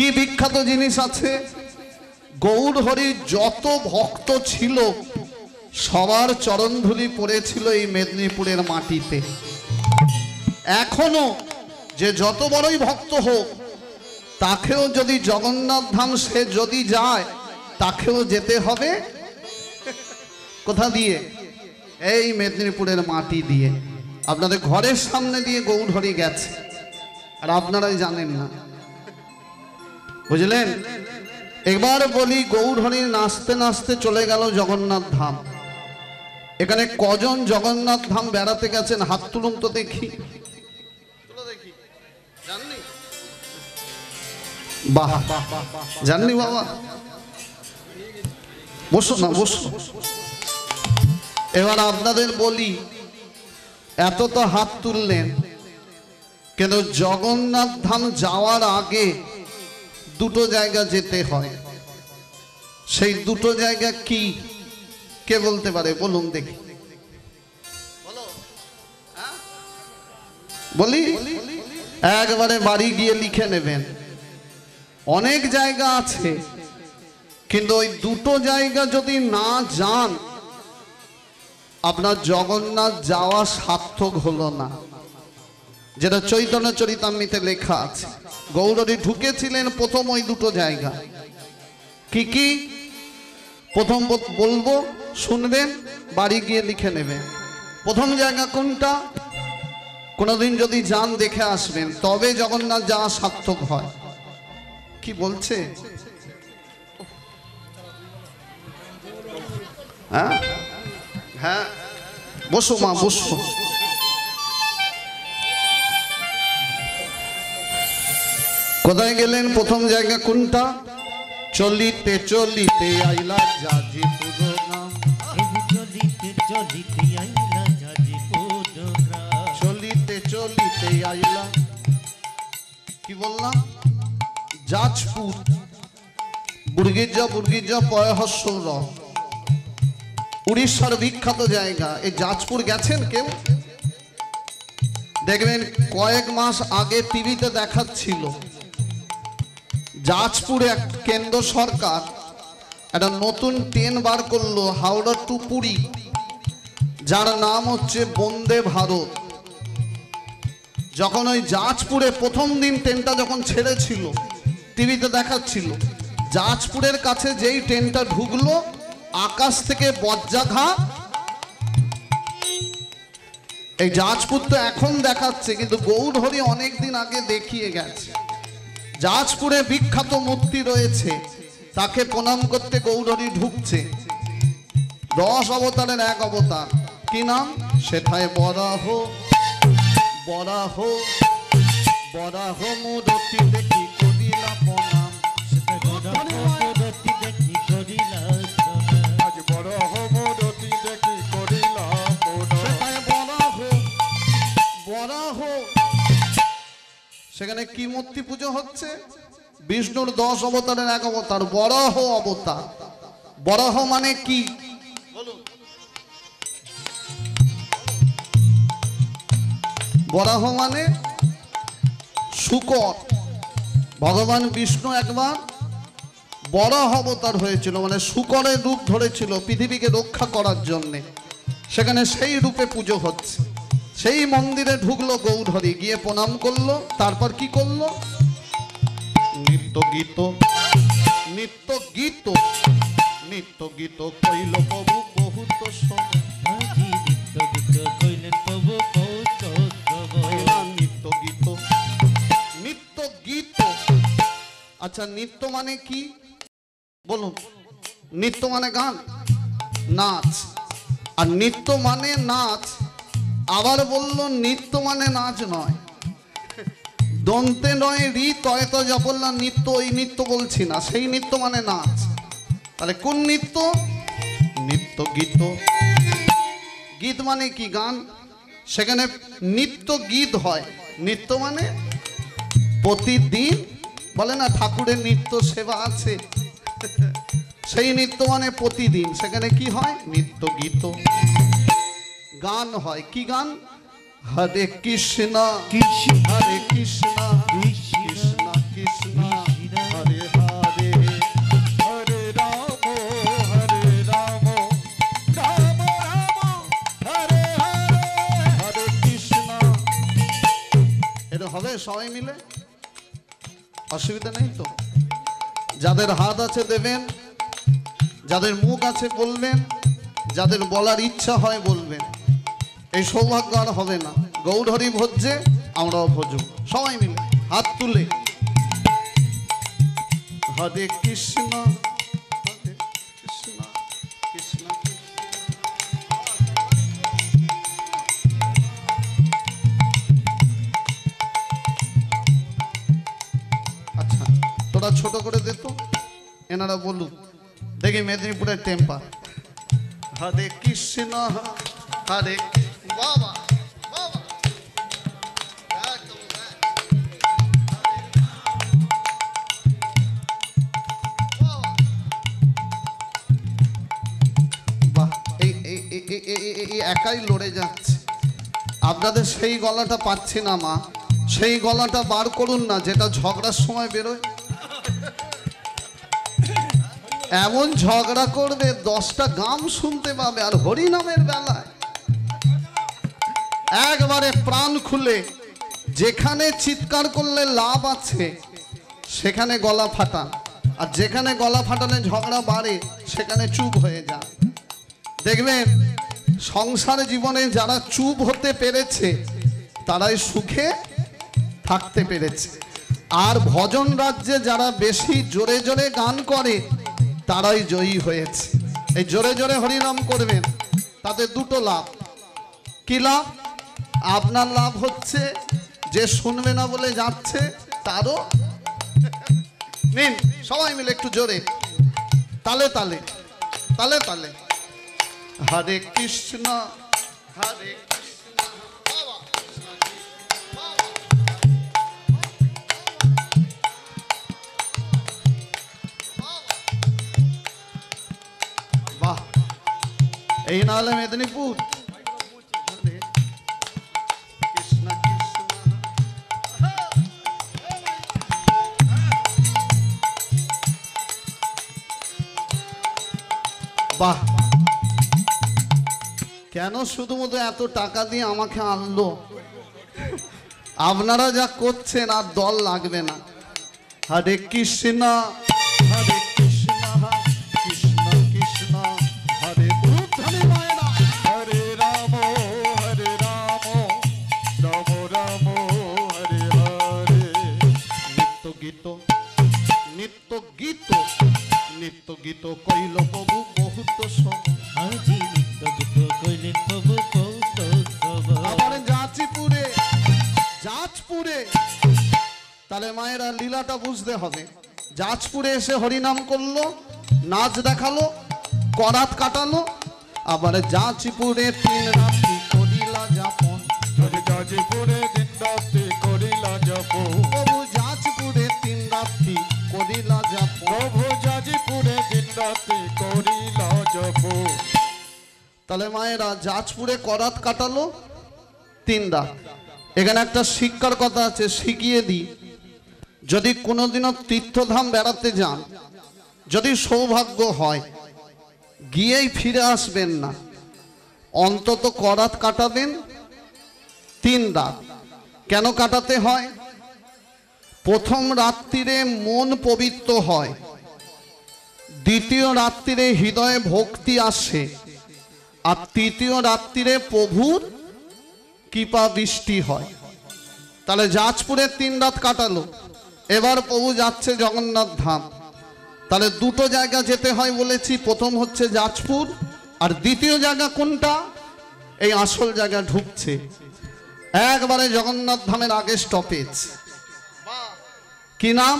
কি বিখ্যাত জিনিস আছে, গৌর হরির যত ভক্ত ছিল সবার চরণধুলি পড়েছিল এই মেদিনীপুরের মাটিতে। এখনো যে যত বড়ই ভক্ত হোক তাকেও যদি জগন্নাথ ধাম সে যদি যায় তাকেও যেতে হবে কোথা দিয়ে? এই মেদিনীপুরের মাটি দিয়ে। আপনাদের ঘরের সামনে দিয়ে গৌর হরি গেছে আর আপনারাই জানেন না, বুঝলেন? এবার বলি, গৌর হরি নাচতে নাচতে চলে গেল জগন্নাথ ধাম। এখানে কজন জগন্নাথ ধাম বেড়াতে গেছেন হাত তুলুন তো দেখি। বাহ, জাননি বাবা, বসো না বসো। এবার আপনাদের বলি, এত তো হাত তুললেন, কিন্তু জগন্নাথ ধাম যাওয়ার আগে দুটো জায়গা যেতে হয়। সেই দুটো জায়গা কি কে বলতে পারে? বলুন দেখি, বলি একবারে বাড়ি গিয়ে লিখে নেবেন। অনেক জায়গা আছে, কিন্তু ওই দুটো জায়গা যদি না যান আপনার জগন্নাথ যাওয়া সার্থক হলো না। যেটা চৈতন্য চরিতামৃতে লেখা আছে, গৌরহরি ঢুকেছিলেন প্রথম ওই দুটো জায়গা। কি কি প্রথম বলবো, শুনবেন, বাড়ি গিয়ে লিখে নেবেন। প্রথম জায়গা কোনটা? কোনোদিন যদি যান দেখে আসবেন, তবে জগন্নাথ যাওয়া সার্থক হয়। কি বলছে? হ্যাঁ হ্যাঁ, বসো মা বসো। কোথায় গেলেন? প্রথম জায়গা কোনটা? চলিতে চলিতে আইলা যাজিপুর গ্রাম, চলিতে চলিতে আইলা যাজিপুর গ্রাম, চলিতে চলিতে আইলা, কি বললাম? যাজপুর। বুর্গিজা পয়হস্যর, উড়িষ্যার বিখ্যাত জায়গা। এই যাজপুর গেছেন কেউ? দেখবেন কয়েক মাস আগে টিভিতে দেখাচ্ছিল যাজপুরে কেন্দ্র সরকার একটা নতুন ট্রেন বার করলো হাওড়া টু পুরী, যার নাম হচ্ছে বন্দে ভারত। যখন ওই যাজপুরে প্রথম দিন ট্রেনটা যখন ছেড়েছিল টিভিতে দেখাচ্ছিল, যাজপুরের কাছে যেই ট্রেনটা ঢুকলো আকাশ থেকে বজ্রাঘাত। এই যাজপুর তো এখন দেখাচ্ছে, কিন্তু গৌর হরি অনেকদিন আগে দেখিয়ে গেছে। যাজপুরে বিখ্যাত মূর্তি রয়েছে, তাকে প্রণাম করতে গৌর হরি ঢুকছে। 10 অবতারের এক অবতার, কি নাম? সেথায় বরাহ, বরাহ বরাহ মূর্তি দেখি করিলা প্রণাম, সেখানে কি মূর্তি পুজো হচ্ছে? বিষ্ণুর 10 অবতারের এক অবতার বরাহ অবতার। বরাহ মানে কি বলুন? বরাহ মানে শুকর। ভগবান বিষ্ণু একবার বরাহ অবতার হয়েছিল, মানে শুকরের রূপ ধরেছিল পৃথিবীকে রক্ষা করার জন্যে। সেখানে সেই রূপে পুজো হচ্ছে। সেই মন্দিরে ঢুকলো গৌর হরি, গিয়ে প্রণাম করলো। তারপর কি করলো? নিত্য গীত, নিত্য গীত, নিত্য গীত কইল প্রভু বহুত নিত্য গীত কইলেন প্রভু বহুত, নিত্য গীত, নিত্য গীত। আচ্ছা, নিত্য মানে কি বলুন? নিত্য মানে গান, নাচ। আর নিত্য মানে নাচ। আবার বললো নিত্য মানে নাচ নয়, দন্তে নয় রি তয় তো যা বললাম নিত্য, ওই নিত্য বলছি না, সেই নিত্য মানে নাচ। তাহলে কোন নিত্য? নিত্য গীত। গীত মানে কি? গান। সেখানে নিত্য গীত হয়। নিত্য মানে প্রতিদিন, বলে না ঠাকুরের নিত্য সেবা আছে, সেই নিত্য মানে প্রতিদিন। সেখানে কি হয়? নিত্য গীত, গান হয়। কি গান? হরে কৃষ্ণ কৃষ্ণ হরে কৃষ্ণ কৃষ্ণ কৃষ্ণ মিলে, অসুবিধা নেই তো? যাদের হাত আছে দেবেন, যাদের মুখ আছে বলবেন, যাদের বলার ইচ্ছা হয় বলবেন। এই সৌভাগ্য আর হবে না। গৌরহরি ভোজ্যে আমরাও ভোজব, সবাই মিলে হাত তুলে। হরে কৃষ্ণ হরে কৃষ্ণ কৃষ্ণ আচ্ছা তোরা ছোট করে দে তো, এনারা বলুক দেখি মেদিনীপুরের টেম্পার। হরে কৃষ্ণ হরে বাবা বাবা বাহ, এই একাই লড়ে যাচ্ছে। আপনাদের সেই গলাটা পাচ্ছি না মা, সেই গলাটা বার করুন না যেটা ঝগড়ার সময় বেরোয়। এমন ঝগড়া করবে 10টা গাম শুনতে পাবে। আর হরিনামের বেলায় একবারে প্রাণ খুলে, যেখানে চিৎকার করলে লাভ আছে সেখানে গলা ফাটান, আর যেখানে গলা ফাটালে ঝগড়া বাড়ে সেখানে চুপ হয়ে যান। দেখবেন সংসার জীবনে যারা চুপ হতে পেরেছে তারাই সুখে থাকতে পেরেছে। আর ভজন রাজ্যে যারা বেশি জোরে জোরে গান করে তারাই জয়ী হয়েছে। এই জোরে জোরে হরিনাম করবেন, তাতে দুটো লাভ। কি লাভ? আপনার লাভ হচ্ছে যে শুনবে না বলে যাচ্ছে তারও। নিন সবাই মিলে একটু জোরে, তালে তালে তালে তালে। হরে কৃষ্ণ হরে বাহ, এই না হলে মেদিনীপুর। কৃষ্ণ কৃষ্ণ বাহ, কেন শুধুমাত্র এত টাকা দিয়ে আমাকে আনলো? আপনারা যা করছেন আর দল লাগবে না। হরে কৃষ্ণ হরে কৃষ্ণ কৃষ্ণ কৃষ্ণ হরে হরে রাম রাম রাম হরে হরে। নিত্য গীত নিত্য গীত নিত্য গীত কইল প্রভু বহুত সব। আজি নিত্য গীত কইলেন প্রভু কৌত সব। আবার যাচিপুরে যাজপুরে, তাহলে মায়েরা লীলাটা বুঝতে হবে। যাজপুরে এসে হরিনাম করলো, নাচ দেখালো, করাত কাটালো। আবার যাচিপুরে 3 রাত্রি করিলা যাপন। যাজপুরে দিন রাত্রি করিলা জপ। প্রভু যাজপুরে 3 রাত্রি করিলা যাপন। প্রভু যাজপুরে দিন রাত্রি করিলা জপ। তাহলে মায়েরা যাজপুরে করাত কাটালো 3 রাত। এখানে একটা শিক্ষার কথা আছে, শিখিয়ে দিই। যদি কোনোদিনও তীর্থধাম বেড়াতে যান, যদি সৌভাগ্য হয় গিয়েই ফিরে আসবেন না, অন্তত করাত কাটাবেন 3 রাত। কেন কাটাতে হয়? প্রথম রাত্রিরে মন পবিত্র হয়, দ্বিতীয় রাত্রিরে হৃদয়ে ভক্তি আসে, আর তৃতীয় রাত্রিরে প্রভুর কৃপা বৃষ্টি হয়। তাহলে যাজপুরে 3 রাত কাটালো, এবার প্রভু যাচ্ছে জগন্নাথ ধাম। তাহলে দুটো জায়গা যেতে হয় বলেছি, প্রথম হচ্ছে যাজপুর, আর দ্বিতীয় জায়গা কোনটা? এই আসল জায়গা ঢুকছে একবারে জগন্নাথ ধামের আগে স্টপেজ। কি নাম?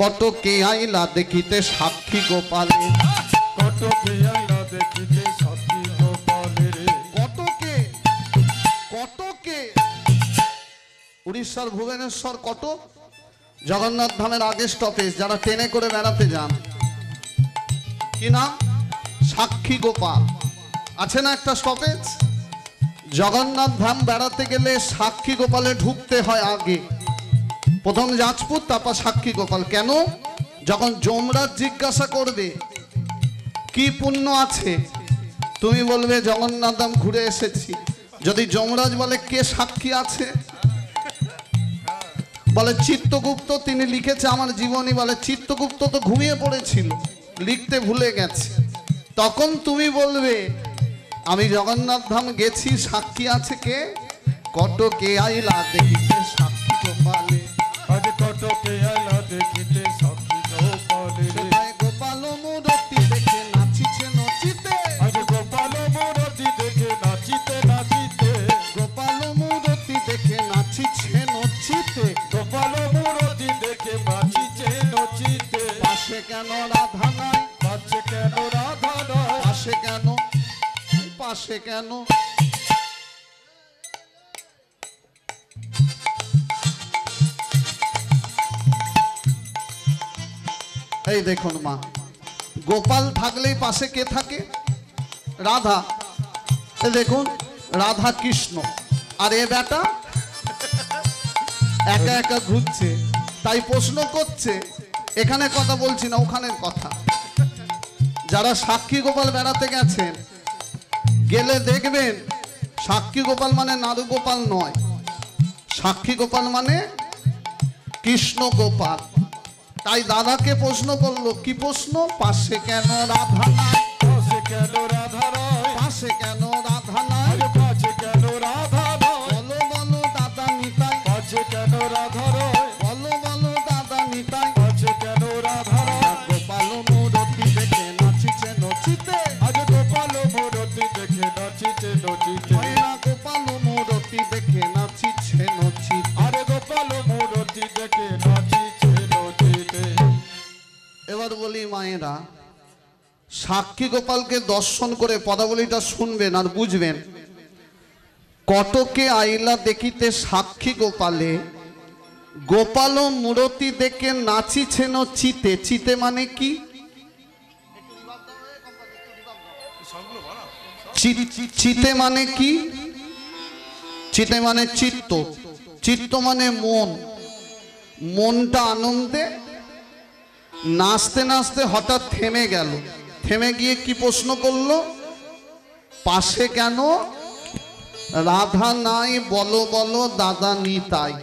কটকে আইলা দেখিতে সাক্ষী গোপালে। কটকে আইলা দেখিতে সাক্ষী গোপালের। কটকে কটকে উড়িষ্যার ভুবনেশ্বর কটক, জগন্নাথ ধামের আগে স্টপেজ। যারা ট্রেনে করে বেড়াতে যান, কি নাম? সাক্ষী গোপাল। আছে না একটা স্টপেজ? জগন্নাথ ধাম বেড়াতে গেলে সাক্ষী গোপালে ঢুকতে হয় আগে। প্রথম যাজপুর, তারপর সাক্ষী গোপাল। কেন? যখন যমরাজ জিজ্ঞাসা করবে কি পুণ্য আছে, তুমি বলবে জগন্নাথ ধাম ঘুরে এসেছি। যদি যমরাজ বলে কে সাক্ষী আছে, বলে চিত্রগুপ্ত তিনি লিখেছে আমার জীবনী, বলে চিত্রগুপ্ত তো ঘুমিয়ে পড়েছিল, লিখতে ভুলে গেছে। তখন তুমি বলবে আমি জগন্নাথ ধাম গেছি, সাক্ষী আছে কে? কটকে আইলা দেখিতে সাক্ষী গোপালে, আজ কটকে আইলা দেখিতে সাক্ষী গোপালে, সেটাই গোপাল মূরতি দেখে নাচিছে নচিতে, আজ গোপাল মূরতি দেখে নাচিতে নাচিতে, গোপাল মূরতি দেখে নাচিছে নচিতে, গোপাল মূরতি দেখে নাচিছে নচিতে, পাশে কেন রাধা নাই, পাচ্ছে কেন রাধা নয়, পাশে কেন, পাশে কেন? এই দেখুন মা, গোপাল থাকলেই পাশে কে থাকে? রাধা। এই দেখুন রাধা কৃষ্ণ, আর এ বেটা একা একা ঘুরছে, তাই প্রশ্ন করছে। এখানে কথা বলছি না, ওখানের কথা। যারা সাক্ষী গোপাল বেড়াতে গেছেন, গেলে দেখবেন সাক্ষী গোপাল মানে নারু গোপাল নয়, সাক্ষী গোপাল মানে কৃষ্ণ গোপাল। তাই দাদাকে প্রশ্ন করলো, কি প্রশ্ন? পাশে কেন রাধা নাই, পাচ্ছে কেন রাধা নয়, পাশে কেন রাধা নাই, আজ পাচ্ছে কেন রাধা নয়, বলো বলো দাদা নিতাই, পাচ্ছে কেন রাধা নয়, বলো বলো দাদা নিতাই, পাচ্ছে কেন রাধা নয়, গোপাল মূরতি দেখে নাচিছে নচিতে, আজ গোপাল মূরতি দেখে নাচিতে নচিতে, ময়না গোপাল মূরতি দেখে নাচিছে নচিতে। আরে গোপাল মূরতি দেখে নাচিছে নচিতে। এবার বলি মায়েরা, সাক্ষী গোপালকে দর্শন করে পদাবলীটা শুনবেন আর বুঝবেন। কটকে আইলা দেখিতে সাক্ষী গোপালে, গোপাল মূরতি দেখে নাচিছেন চিতে। চিতে মানে কি? চিতে মানে কি? চিতে মানে চিত্ত, চিত্ত মানে মন। মনটা আনন্দে নাচতে নাচতে হঠাৎ থেমে গেল, থেমে গিয়ে কি প্রশ্ন করলো? পাশে কেন রাধা নাই, বলো বলো দাদা নিতাই।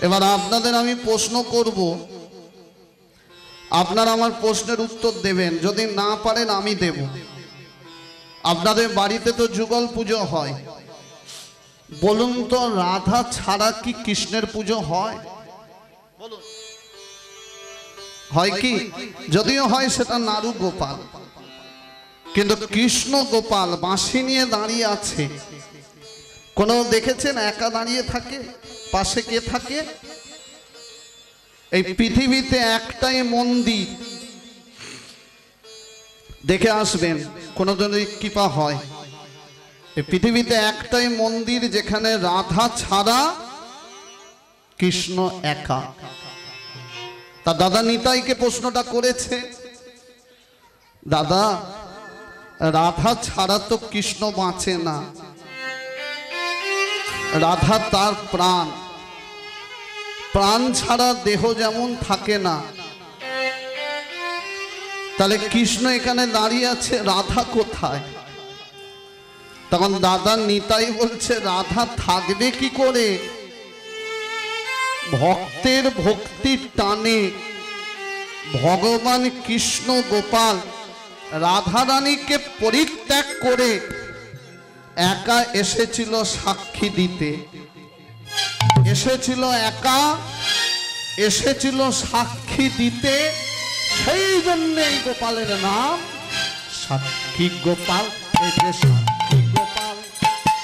এবার আপনাদের আমি প্রশ্ন করব, আপনারা আমার প্রশ্নের উত্তর দেবেন, যদি না পারেন আমি দেব। আপনাদের বাড়িতে তো যুগল পুজো হয়, বলুন তো রাধা ছাড়া কি কৃষ্ণের পুজো হয়? হয় কি? যদিও হয় সেটা নারু গোপাল, কিন্তু কৃষ্ণ গোপাল বাঁশি নিয়ে দাঁড়িয়ে আছে। কোন দেখেছেন একা দাঁড়িয়ে থাকে? পাশে কে থাকে? এই পৃথিবীতে একটাই মন্দির, দেখে আসবেন কোন যদি কৃপা হয়। এই পৃথিবীতে একটাই মন্দির যেখানে রাধা ছাড়া কৃষ্ণ একা। তা দাদা নিতাইকে প্রশ্নটা করেছে, দাদা রাধা ছাড়া তো কৃষ্ণ বাঁচে না, রাধা তার প্রাণ, প্রাণ ছাড়া দেহ যেমন থাকে না, তাহলে কৃষ্ণ এখানে দাঁড়িয়ে আছে, রাধা কোথায়? তখন দাদা নিতাই বলছে, রাধা থাকবে কি করে? ভক্তের ভক্তির টানে ভগবান কৃষ্ণ গোপাল রাধারানীকে পরিত্যাগ করে একা এসেছিল সাক্ষী দিতে, এসেছিল একা, এসেছিল সাক্ষী দিতে। সেই জন্য এই গোপালের নাম সাক্ষী গোপাল। এই যে সাক্ষী গোপাল,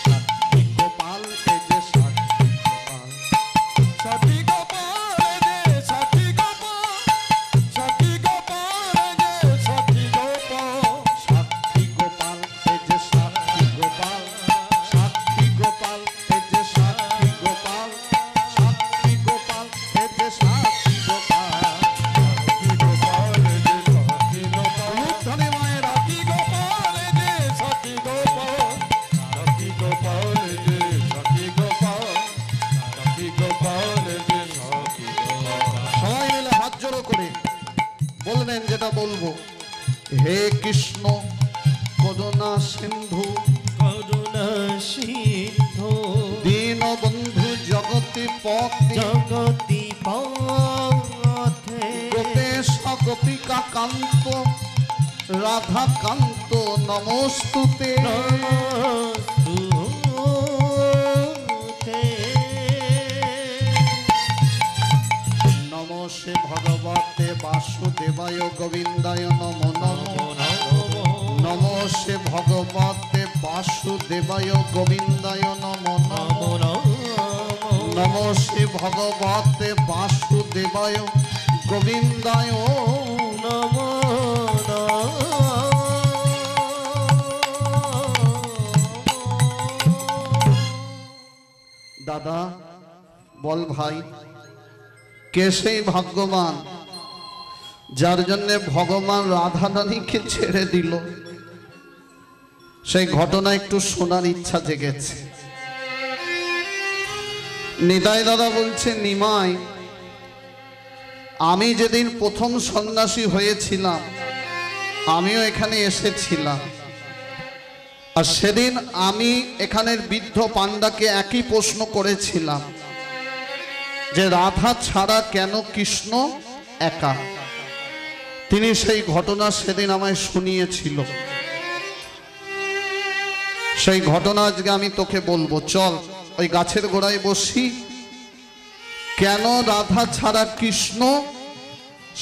সাক্ষী গোপাল, এই যে সাক্ষী গোপাল। সাক্ষী গোপাল রে সাক্ষী গোপাল, সাক্ষী গোপাল রে সাক্ষী গোপাল, সাক্ষী গোপাল, এই যে সাক্ষী গোপাল, সাক্ষী গোপাল, এই যে সাক্ষী গোপাল, সাক্ষী গোপাল, এই যে সাক্ষী গোপাল। সাক্ষী গোপাল রে সাক্ষী গোপাল, ধনে মায়েরা সাক্ষী গোপাল রে সাক্ষী গোপাল, সাক্ষী গোপাল রে সাক্ষী গোপাল, সাক্ষী গোপাল রে সাক্ষী গোপাল। সবাই মিলে হাত জোড়ো করে বলবেন যেটা বলবো। হে কৃষ্ণ করুণা সিন্ধু, করুণা সিন্ধু দীনবন্ধু জগতি পতি জগতি পথে গোপেশ গোপিকা কান্ত রাধা কান্ত নমস্তুতে নমস্তুতে নমস্তে ভগবতে বাসুদেবায় গোবিন্দায় নমো নমো নমস্তে ভগবতে বাসুদেবায় গোবিন্দায় নমো নমো নমস্তে ভগবতে বাসুদেবায় গোবিন্দায় নমো দাদা বল ভাই, কে সেই ভাগ্যবান যার জন্য ভগবান রাধা রানীকে ছেড়ে দিল? সেই ঘটনা একটু শোনার ইচ্ছা জেগেছে। নিতাই দাদা বলছে, নিমাই, আমি যেদিন প্রথম সন্ন্যাসী হয়েছিলাম আমিও এখানে এসেছিলাম, আর সেদিন আমি এখানের বৃদ্ধ পান্ডাকে একই প্রশ্ন করেছিলাম যে রাধা ছাড়া কেন কৃষ্ণ একা। তিনি সেই ঘটনা সেদিন আমায় শুনিয়েছিল। সেই ঘটনা আজকে আমি তোকে বলবো। চল ওই গাছের গোড়ায় বসি, কেন রাধা ছাড়া কৃষ্ণ,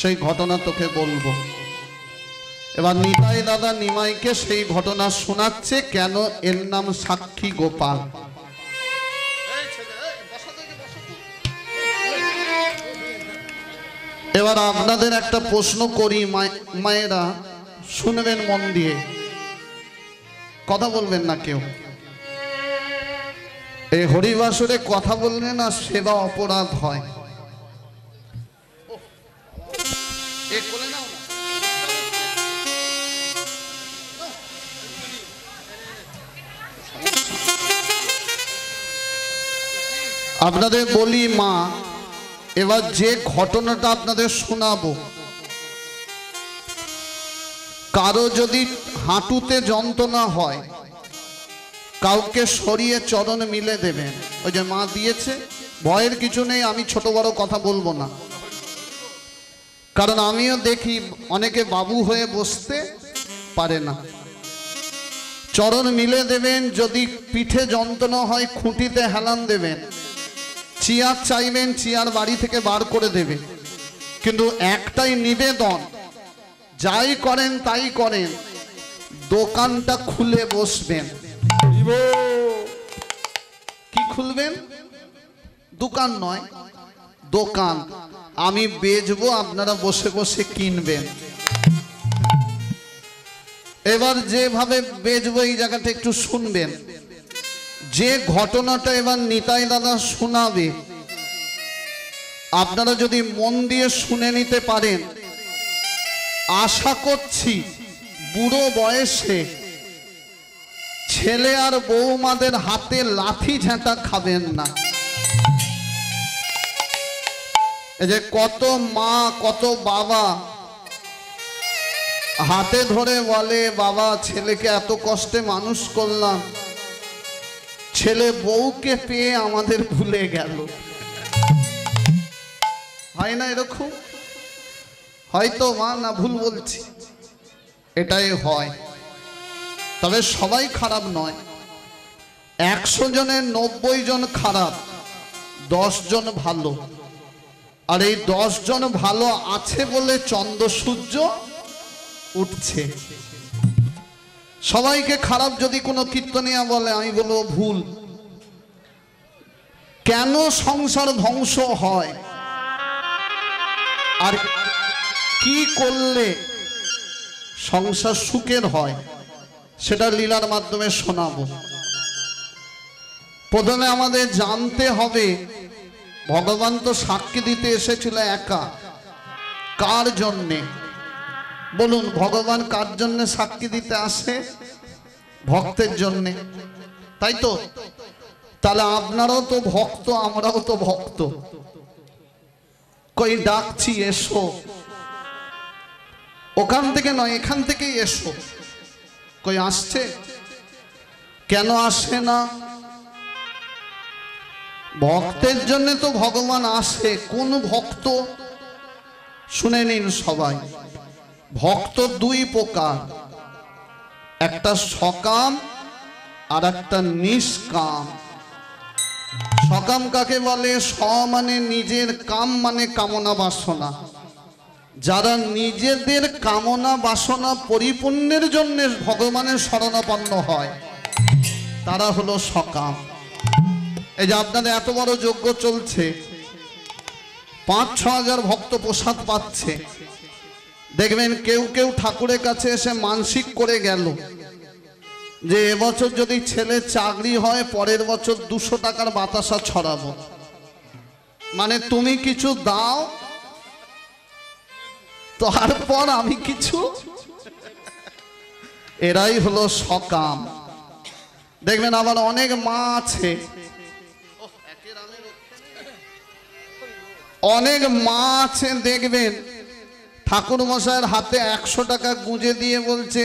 সেই ঘটনা তোকে বলবো। এবার নিতাই দাদা নিমাইকে সেই ঘটনা শোনাচ্ছে, কেন এর নাম সাক্ষী গোপাল। এবার আপনাদের একটা প্রশ্ন করি, মায়েরা শুনবেন মন দিয়ে, কথা বলবেন না কেউ। এই হরিবাসরে কথা বললে না সেবা অপরাধ হয়। আপনাদের বলি মা, এবার যে ঘটনাটা আপনাদের শোনাবো, কারো যদি হাঁটুতে যন্ত্রণা হয় কাউকে সরিয়ে চরণ মিলে দেবেন। ওই যে মা দিয়েছে, ভয়ের কিছু নেই, আমি ছোট বড় কথা বলবো না, কারণ আমিও দেখি অনেকে বাবু হয়ে বসতে পারে না। চরণ মিলে দেবেন। যদি পিঠে যন্ত্রণা হয় খুঁটিতে হেলান দেবেন। চেয়ার চাইবেন, চেয়ার বাড়ি থেকে বার করে দেবে। কিন্তু একটাই নিবেদন, যাই করেন তাই করেন, দোকানটা খুলে বসবেন। কি খুলবেন? দোকান নয়, দোকান। আমি বেচবো, আপনারা বসে বসে কিনবেন। এবার যেভাবে বেচবো এই জায়গাটা একটু শুনবেন। যে ঘটনাটা এবার নিতাই দাদা শোনাবে, আপনারা যদি মন দিয়ে শুনে নিতে পারেন, আশা করছি বুড়ো বয়সে ছেলে আর বৌমাদের হাতে লাঠি ঝাঁটা খাবেন না। এই যে কত মা কত বাবা হাতে ধরে বলে, বাবা ছেলেকে এত কষ্টে মানুষ করলাম, ছেলে বউকে পেয়ে আমাদের ভুলে গেল। হয় না এরকম? হয়তো মা, না ভুল বলছি? এটাই হয়। তবে সবাই খারাপ নয়। 100 জনের 90 জন খারাপ, 10 জন ভালো। আর এই 10 জন ভালো আছে বলে চন্দ্র সূর্য উঠছে। সবাইকে খারাপ যদি কোনো কীর্তনিয়া বলে, আমি বলবো ভুল। কেন সংসার ধ্বংস হয় আর কি করলে সংসার সুখের হয়, সেটা লীলার মাধ্যমে শোনাবো। প্রথমে আমাদের জানতে হবে, ভগবান তো সাক্ষী দিতে এসেছিল একা। কার জন্যে বলুন? ভগবান কার জন্যে সাক্ষী দিতে আসে? ভক্তের জন্যে, তাই তো? তাহলে আপনারাও তো ভক্ত, আমরাও তো ভক্ত। কই ডাকছি এসো, ওখান থেকে নয় এখান থেকেই এসো। কই আসছে? কেন আসে না? ভক্তের জন্য তো ভগবান আসে। কোন ভক্ত? শুনে নিন সবাই, ভক্ত দুই প্রকার, একটা সকাম আর একটা নিষ্কাম। সকাম কাকে বলে? স মানে নিজের, কাম মানে কামনা বাসনা। যারা নিজেদের কামনা বাসনা পরিপূর্ণের জন্য ভগবানের শরণাপন্ন হয় তারা হলো সকাম। এই যে আপনাদের এত বড় যজ্ঞ চলছে, 5-6 হাজার ভক্ত প্রসাদ পাচ্ছে। দেখবেন কেউ কেউ ঠাকুরের কাছে এসে মানসিক করে গেল যে এবছর যদি ছেলে চাকরি হয় পরের বছর 200 টাকার বাতাসা ছড়াবো। মানে তুমি কিছু দাও তারপর আমি কিছু। এরাই হলো সকাম। দেখবেন আবার অনেক মা আছে, অনেক মা আছে দেখবেন ঠাকুর মশাইয়ের হাতে 100 টাকা গুঁজে দিয়ে বলছে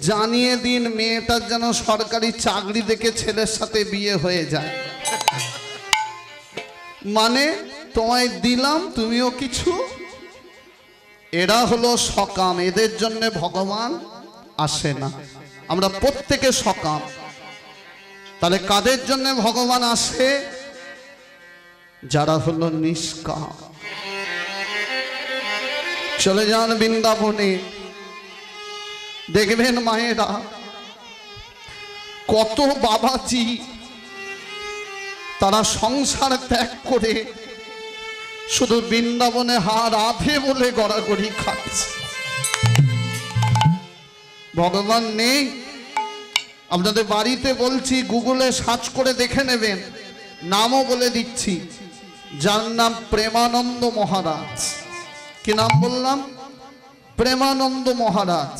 জানিয়ে দিন মেয়েটার যেন সরকারি চাকরি দেখে ছেলের সাথে বিয়ে হয়ে যায়। মানে তোমায় দিলাম তুমিও কিছু। এরা হলো সকাম, এদের জন্য ভগবান আসে না। আমরা প্রত্যেকে সকাম। তাহলে কাদের জন্য ভগবান আসে? যারা হলো নিষ্কাম। চলে যান বৃন্দাবনে, দেখবেন মায়েরা কত বাবাজি তারা সংসার ত্যাগ করে শুধু বৃন্দাবনে রাধে বলে গড়াগড়ি খাচ্ছে। ভগবান নেই। আপনাদের বাড়িতে বলছি, গুগলে সার্চ করে দেখে নেবেন, নামও বলে দিচ্ছি, যার নাম প্রেমানন্দ মহারাজ। কি নাম বললাম? প্রেমানন্দ মহারাজ।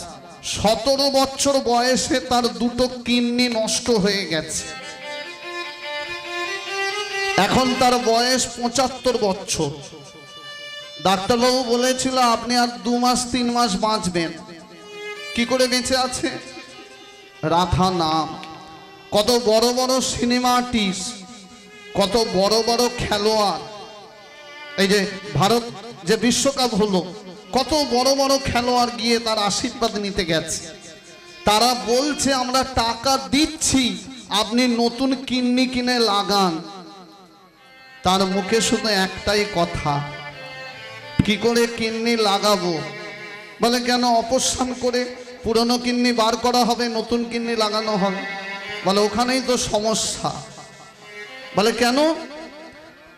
17 বছর বয়সে তার 2টো কিডনি নষ্ট হয়ে গেছে। এখন তার বয়স 75 বছর। ডাক্তারবাবু বলেছিল আপনি আর 2 মাস 3 মাস বাঁচবেন। কি করে বেঁচে আছে? রাধা নাম। কত বড় বড় সিনেমা আর্টিস্ট, কত বড় বড় খেলোয়াড়, এই যে ভারত যে বিশ্বকাপ হলো, কত বড় বড় খেলোয়াড় গিয়ে তার আশীর্বাদ নিতে গেছে। তারা বলছে আমরা টাকা দিচ্ছি, আপনি নতুন কিডনি কিনে লাগান। তার মুখে শুধু একটাই কথা, কি করে কিডনি লাগাবো? বলে কেন? অপারেশন করে পুরনো কিডনি বার করা হবে, নতুন কিডনি লাগানো হবে। বলে ওখানেই তো সমস্যা। বলে কেন?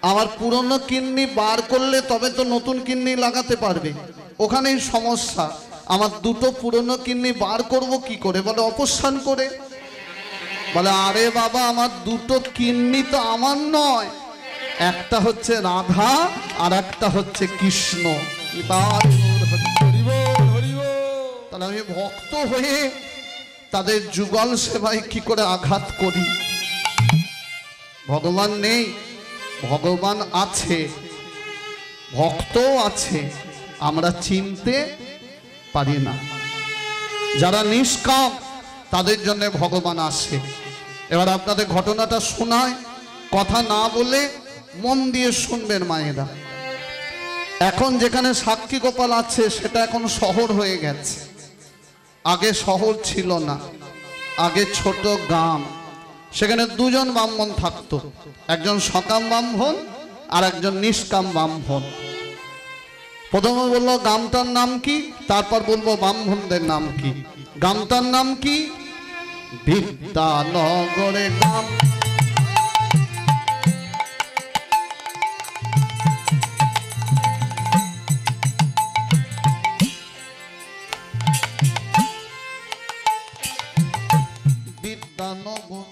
আমার পুরনো কিডনি বার করলে তবে তো নতুন কিডনি লাগাতে পারবে, ওখানেই সমস্যা। আমার 2টো পুরনো কিডনি বার করব কি করে? বলে অপারেশন করে। বলে আরে বাবা, আমার 2টো কিডনি তো আমার নয়, একটা হচ্ছে রাধা আর একটা হচ্ছে কৃষ্ণ। তাহলে আমি ভক্ত হয়ে তাদের যুগল সেবায় কি করে আঘাত করি? ভগবান নেই, ভগবান আছে, ভক্ত আছে, আমরা চিনতে পারি না। যারা নিষ্কাম তাদের জন্য ভগবান আসে। এবার আপনাদের ঘটনাটা শোনায়, কথা না বলে মন দিয়ে শুনবেন মায়েরা। এখন যেখানে সাক্ষী গোপাল আছে সেটা এখন শহর হয়ে গেছে। আগে শহর ছিল না, আগে ছোট গ্রাম। সেখানে 2জন ব্রাহ্মণ থাকতো, একজন সকাম ব্রাহ্মণ আর একজন নিষ্কাম ব্রাহ্মণ। প্রথমে বললো গ্রামটার নাম কি, তারপর বলবো ব্রাহ্মণদের নাম কি। গ্রামটার নাম কি? বিদ্যানগরে গ্রাম। বিদ্যানগর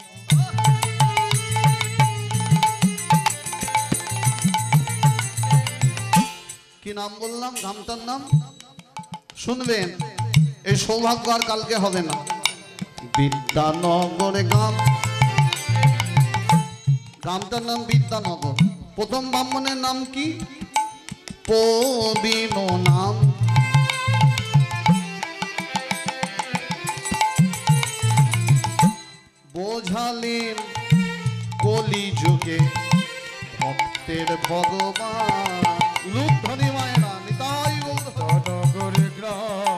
কি নাম বললাম? গ্রামটার নাম শুনবেন, এই সৌভাগ্য আর কালকে হবে না। বিদ্যানগরে গ্রাম, গ্রামটার নাম বিদ্যানগর। প্রথম ব্রাহ্মণের নাম কি? প্রবীণ নাম। বোঝালেন কলি যুগে ভগবান লুকধনী মায়েরা নিতাই গৌর নগরে গ্রাম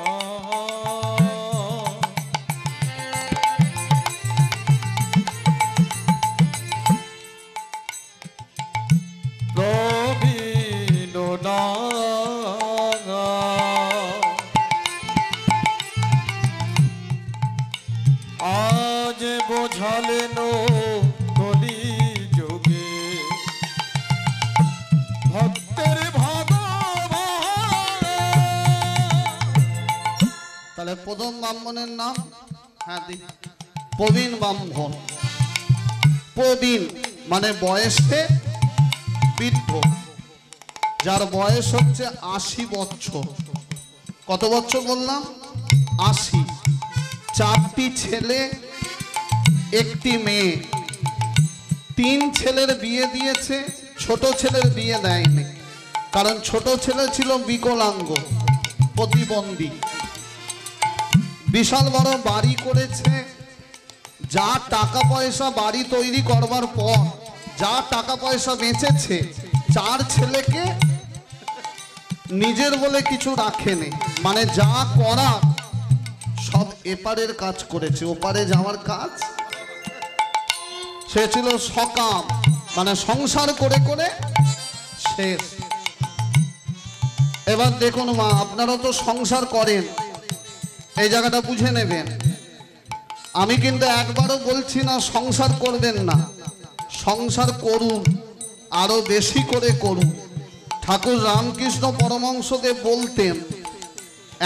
প্রবীণ নাগা আজ বোঝালেন কলি যোগে ভক্তের ভগবান। তাহলে প্রথম ব্রাহ্মণের নাম হ্যাঁ প্রবীণ ব্রাহ্মণ। প্রবীণ মানে বয়সে বৃদ্ধ, যার বয়স হচ্ছে 80 বছর। কত বছর বললাম? 80। 4টি ছেলে, 1টি মেয়ে। 3 ছেলের বিয়ে দিয়েছে, ছোট ছেলের বিয়ে দেয়নি, কারণ ছোট ছেলে ছিল বিকলাঙ্গ, প্রতিবন্ধী। বিশাল বড় বাড়ি করেছে, যা টাকা পয়সা বাড়ি তৈরি করবার পর যা টাকা পয়সা বেঁচেছে, 4 ছেলেকে নিজের বলে কিছু রাখেনি। মানে যা করা সব এপারের কাজ করেছে, ওপারে যাওয়ার কাজ। সে ছিল সকাম, মানে সংসার করে করে শেষ। এবার দেখুন মা, আপনারা তো সংসার করেন, এই জায়গাটা বুঝে নেবেন। আমি কিন্তু একবারও বলছি না সংসার করবেন না, সংসার করুন, আরো বেশি করে করুন। ঠাকুর রামকৃষ্ণ পরমহংসদেব বলতেন,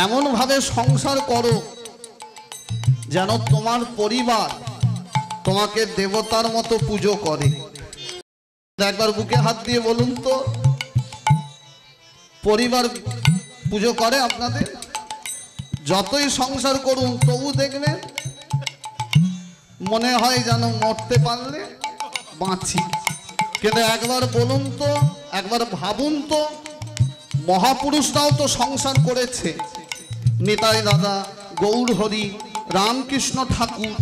এমনভাবে সংসার করো যেন তোমার পরিবার তোমাকে দেবতার মতো পুজো করে। একবার বুকে হাত দিয়ে বলুন তো, পরিবার পুজো করে আপনাদের? যতই সংসার করুন তবু দেখবেন মনে হয় যেন মরতে পারলে বাঁচি। কিন্তু একবার বলুন তো, একবার ভাবুন তো, মহাপুরুষরাও তো সংসার করেছে। নিতাই দাদা, গৌর হরি, রামকৃষ্ণ ঠাকুর,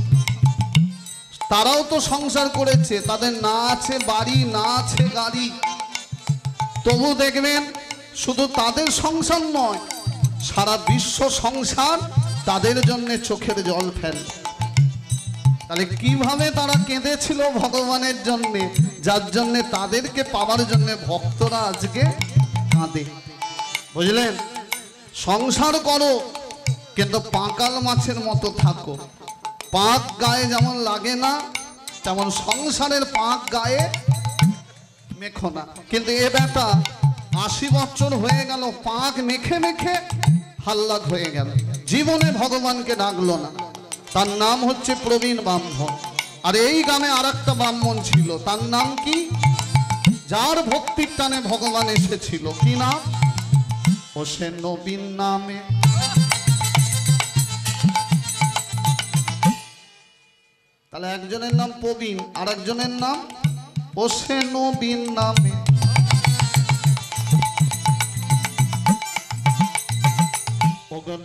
তারাও তো সংসার করেছে। তাদের না আছে বাড়ি, না আছে গাড়ি, তবু দেখবেন শুধু তাদের সংসার নয়, সারা বিশ্ব সংসার তাদের জন্য চোখের জল ফেলে। তাহলে কিভাবে তারা কেঁদেছিল ভগবানের জন্যে, যার জন্যে তাদেরকে পাওয়ার জন্য ভক্তরা আজকে কাঁদে। বুঝলেন? সংসার করো কিন্তু পাঁকাল মাছের মতো থাকো। পাক গায়ে যেমন লাগে না, তেমন সংসারের পাক গায়ে মেখো না। কিন্তু এ বেটা 80 বছর হয়ে গেল, পাক মেখে মেখে হাল্লাদ হয়ে গেল, জীবনে ভগবানকে ডাকলো না। তার নাম হচ্ছে প্রবীণ ব্রাহ্মণ। আর এই গ্রামে আর একটা ব্রাহ্মণ ছিল, তার নাম কি? যার ভক্তির টানে ভগবান এসেছিল, কি নাম? ও সে নবীন নামে। তাহলে একজনের নাম প্রবীণ, আর একজনের নাম ও সে নবীন নামে।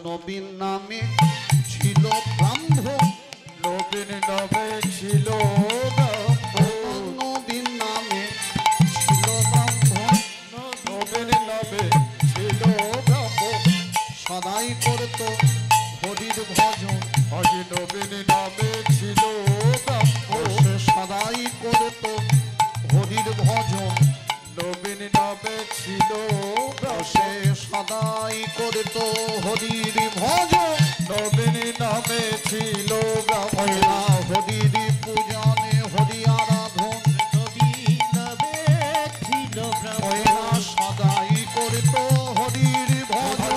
নবীন নামে ছিল ব্রাহ্মণ, নবীন নামে ছিল ব্রাহ্মণ, নবীন নামে ছিল ব্রাহ্মণ, নবীন নামে ছিল ব্রাহ্মণ, সদাই করত হরির ভজন। আজ নবীন নামে ছিল ব্রাহ্মণ, সে সদাই করত হরির ভজন। নবীন নামে ছিল সে সদাই করত হরির ভজন। নবীন নামে ছিল ব্রাহ্মণ, হরির পূজনে হরি আরাধন। নবীন নামে ছিল ব্রাহ্মণ, সদাই করত হরির ভজন।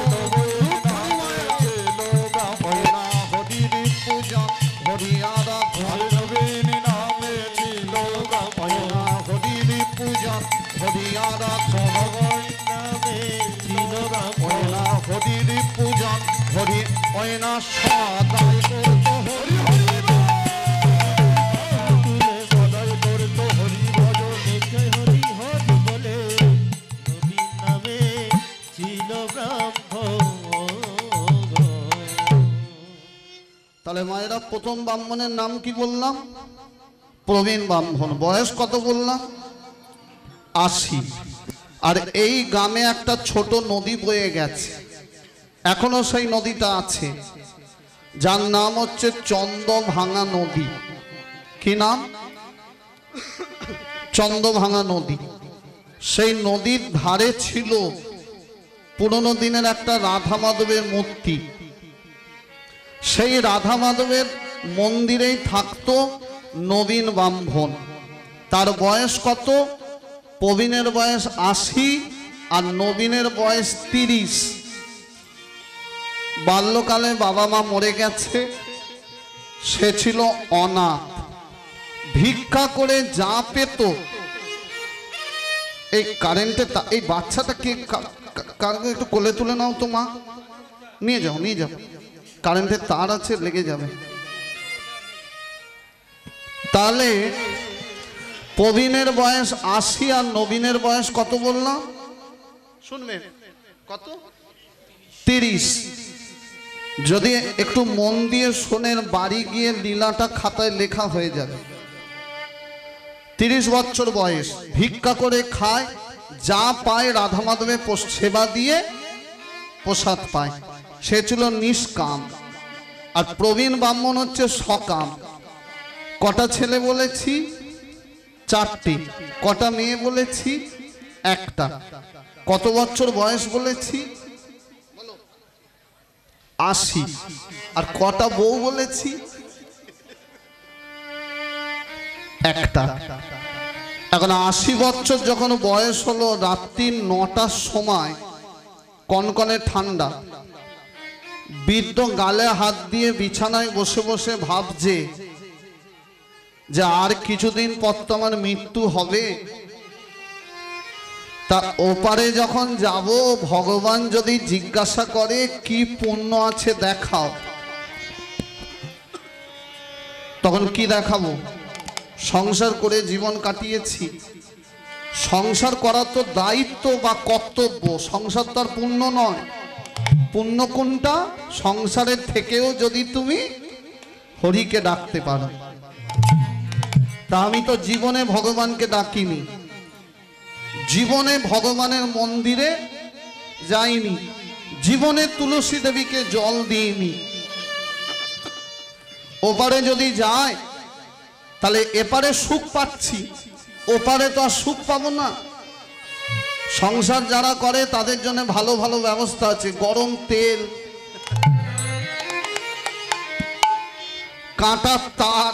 হরির পূজন হরি আরাধন। নবীন নামে ছিল ব্রাহ্মণ, হরির পূজন হরি আরাধন। নামে ছিল ব্রাহ্মণ, হরির পূজন হরি অয়না সদাই করত হরি হরি সদাই করত হরি ভজন। নিশ্চয় হরি হরি বলে নবীন নামে ছিল ব্রাহ্মণ। তাহলে মায়েরা, প্রথম ব্রাহ্মণের নাম কি বললাম? প্রবীণ ব্রাহ্মণ। বয়স কত বললাম? 80। আর এই গ্রামে একটা ছোট নদী বয়ে গেছে, এখনো সেই নদীটা আছে, যার নাম হচ্ছে চন্দ্রভাঙা নদী। কি নাম? চন্দ্রভাঙা নদী। সেই নদীর ধারে ছিল পুরনো দিনের একটা রাধা মাধবের মূর্তি। সেই রাধা মাধবের মন্দিরেই থাকতো নবীন ব্রাহ্মণ। তার বয়স কত? প্রবীণের বয়স 80 আর নবীনের বয়স 30। বাল্যকালে বাবা মা মরে গেছে, সে ছিল অনাথ, ভিক্ষা করে যা পেত। এই কারেন্টে এই বাচ্চাটা কে একটু কোলে তুলে নাও তো মা, নিয়ে যাও নিয়ে যাও, কারেন্টের তার আছে, লেগে যাবে। তাহলে প্রবীণের বয়স 80 আর নবীনের বয়স কত বললাম? শুনবেন, কত? 30। যদি একটু মন দিয়ে শোনেন, বাড়ি গিয়ে লীলাটা খাতায় লেখা হয়ে যাবে। 30 বছর বয়স, ভিক্ষা করে খায়, যা পায় রাধা মাধবের সেবা দিয়ে প্রসাদ পায়। সে ছিল নিষ্কাম। আর প্রবীণ ব্রাহ্মণ হচ্ছে সকাম। কটা ছেলে বলেছি? 4টি। কটা মেয়ে বলেছি? 1টা। কত বছর বয়স বলেছি? 80। আর কটা বউ বলেছি? 1টা। এখন 80 বছর যখন বয়স হলো, রাত্রি 9টার সময়, কনকনে ঠান্ডা, বৃদ্ধ গালে হাত দিয়ে বিছানায় বসে বসে ভাবছে যে আর কিছুদিন পর তো আমার মৃত্যু হবে। তা ওপারে যখন যাব, ভগবান যদি জিজ্ঞাসা করে কি পুণ্য আছে দেখাও, তখন কি দেখাবো? সংসার করে জীবন কাটিয়েছি, সংসার করা তো দায়িত্ব বা কর্তব্য, সংসার তো আর পুণ্য নয়। পুণ্য কোনটা? সংসারের থেকেও যদি তুমি হরিকে ডাকতে পারো। তা আমি তো জীবনে ভগবানকে ডাকিনি, জীবনে ভগবানের মন্দিরে যাইনি, জীবনে তুলসী দেবীকে জল দিইনি। ওপারে যদি যায় তাহলে এপারে সুখ পাচ্ছি, ওপারে তো আর সুখ পাবো না। সংসার যারা করে তাদের জন্য ভালো ভালো ব্যবস্থা আছে, গরম তেল, কাঁটার তার,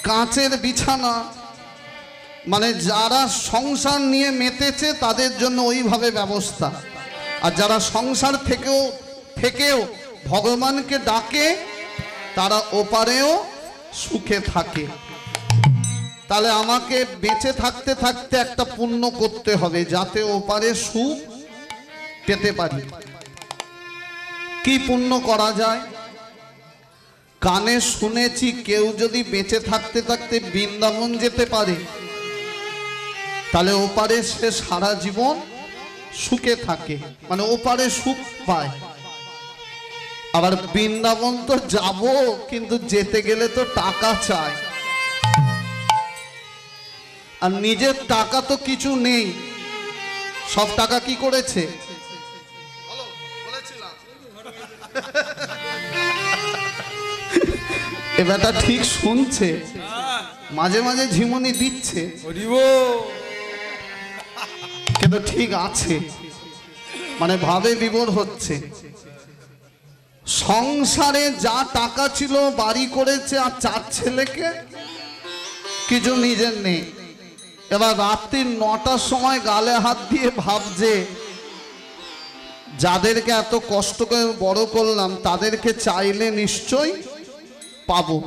কাঁচের বিছানা, মানে যারা সংসার নিয়ে মেতেছে তাদের জন্য ওইভাবে ব্যবস্থা। আর যারা সংসার থেকেও ভগবানকে ডাকে, তারা ওপারেও সুখে থাকে। তাহলে আমাকে বেঁচে থাকতে থাকতে একটা পুণ্য করতে হবে, যাতে ওপারে সুখ পেতে পারি। কি পুণ্য করা যায়? কানে শুনেছি কেউ যদি বেঁচে থাকতে থাকতে বৃন্দাবন যেতে পারে, তাহলে ওপারে সে সারা জীবন সুখে থাকে, মানে ওপারে সুখ পায়। আবার বৃন্দাবন তো যাব, কিন্তু যেতে গেলে তো টাকা চাই, আর নিজের টাকা তো কিছু নেই। সব টাকা কি করেছে? এবারটা ঠিক শুনছে, মাঝে মাঝে ঝিমুনি দিচ্ছে, কিন্তু ঠিক আছে, মানে ভাবে বিভোর হচ্ছে। সংসারে যা টাকা ছিল বাড়ি করেছে, আর 4 ছেলেকে, কিছু নিজের নেই। এবার রাত্রি 9টার সময় গালে হাত দিয়ে ভাবছে যাদেরকে এত কষ্ট করে বড় করলাম তাদেরকে চাইলে নিশ্চয় পাবো।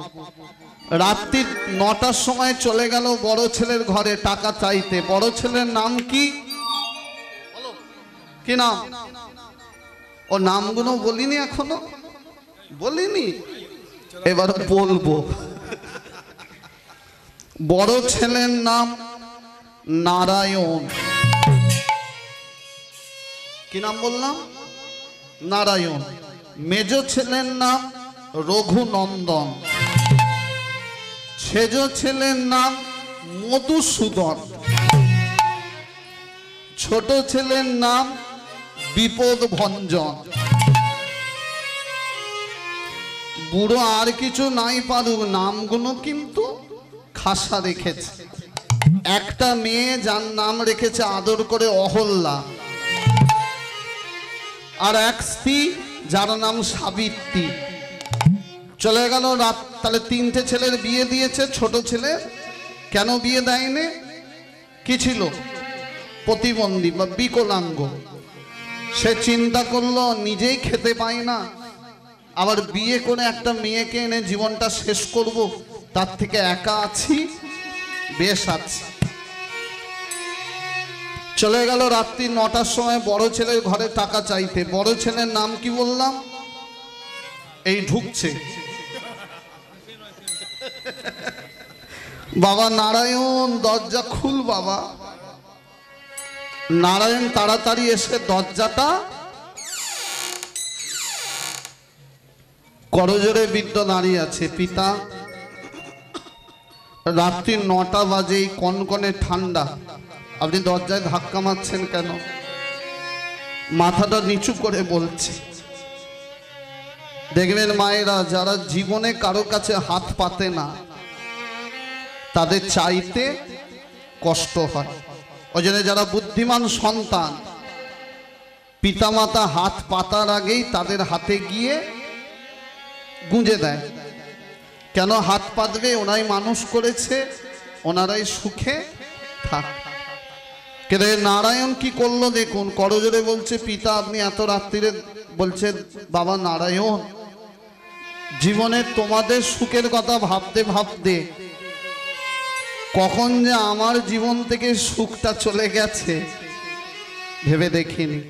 রাত্রি 9টার সময় চলে গেল বড় ছেলের ঘরে টাকা চাইতে। বড় ছেলের নাম কি? কি নাম? ও নামগুলো বলিনি, এখনো বলিনি, এবার বলবো। বড় ছেলের নাম নারায়ণ। কি নাম বললাম? নারায়ণ। মেজ ছেলের নাম রঘুনন্দন। সেজ ছেলের নাম মধুসূদন। ছোট ছেলের নাম বিপদ ভঞ্জন। বুড়ো আর কিছু নাই পারুক, নামগুলো কিন্তু খাসা রেখেছে। একটা মেয়ে যার নাম রেখেছে আদর করে অহল্যা, আর এক স্ত্রী যার নাম সাবিত্রী। চলে গেল রাত, তাহলে তিনটে ছেলের বিয়ে দিয়েছে। ছোট ছেলে কেন বিয়ে দেয়নি? কি ছিল? প্রতিবন্ধী বা বিকলাঙ্গ। সে চিন্তা করলো নিজেই খেতে পায় না, আবার বিয়ে করে একটা মেয়েকে এনে জীবনটা শেষ করব, তার থেকে একা আছি বেশ আছে। চলে গেল রাত্রি 9টার সময় বড় ছেলের ঘরে টাকা চাইতে। বড় ছেলের নাম কি বললাম? এই ঢুকছে বাবা নারায়ণ, দরজা খুল বাবা। নারায়ণ তাড়াতাড়ি এসে দরজাটা করজোরে বৃদ্ধ দাঁড়িয়ে আছে। পিতা, রাত্রি 9টা বাজে, কনকনে ঠান্ডা, আপনি দরজায় ধাক্কা মারছেন কেন? মাথাটা নিচু করে বলছে। দেখবেন মায়েরা যারা জীবনে কারো কাছে হাত পাতে না, তাদের চাইতে কষ্ট হয়। ওই জন্য যারা বুদ্ধিমান সন্তান, পিতামাতা হাত পাতার আগেই তাদের হাতে গিয়ে গুঁজে দেয়। কেন হাত পাতবে? ওনাই মানুষ করেছে, ওনারাই সুখে থাক। কিন্তু নারায়ণ কি করলো দেখুন, করজোরে বলছে, পিতা আপনি এত রাত্রিরে বলছেন, বাবা নারায়ণ, জীবনে তোমাদের সুখের কথা ভাবতে ভাবতে কখন যে আমার জীবন থেকে সুখটা চলে গেছে ভেবে দেখিনি।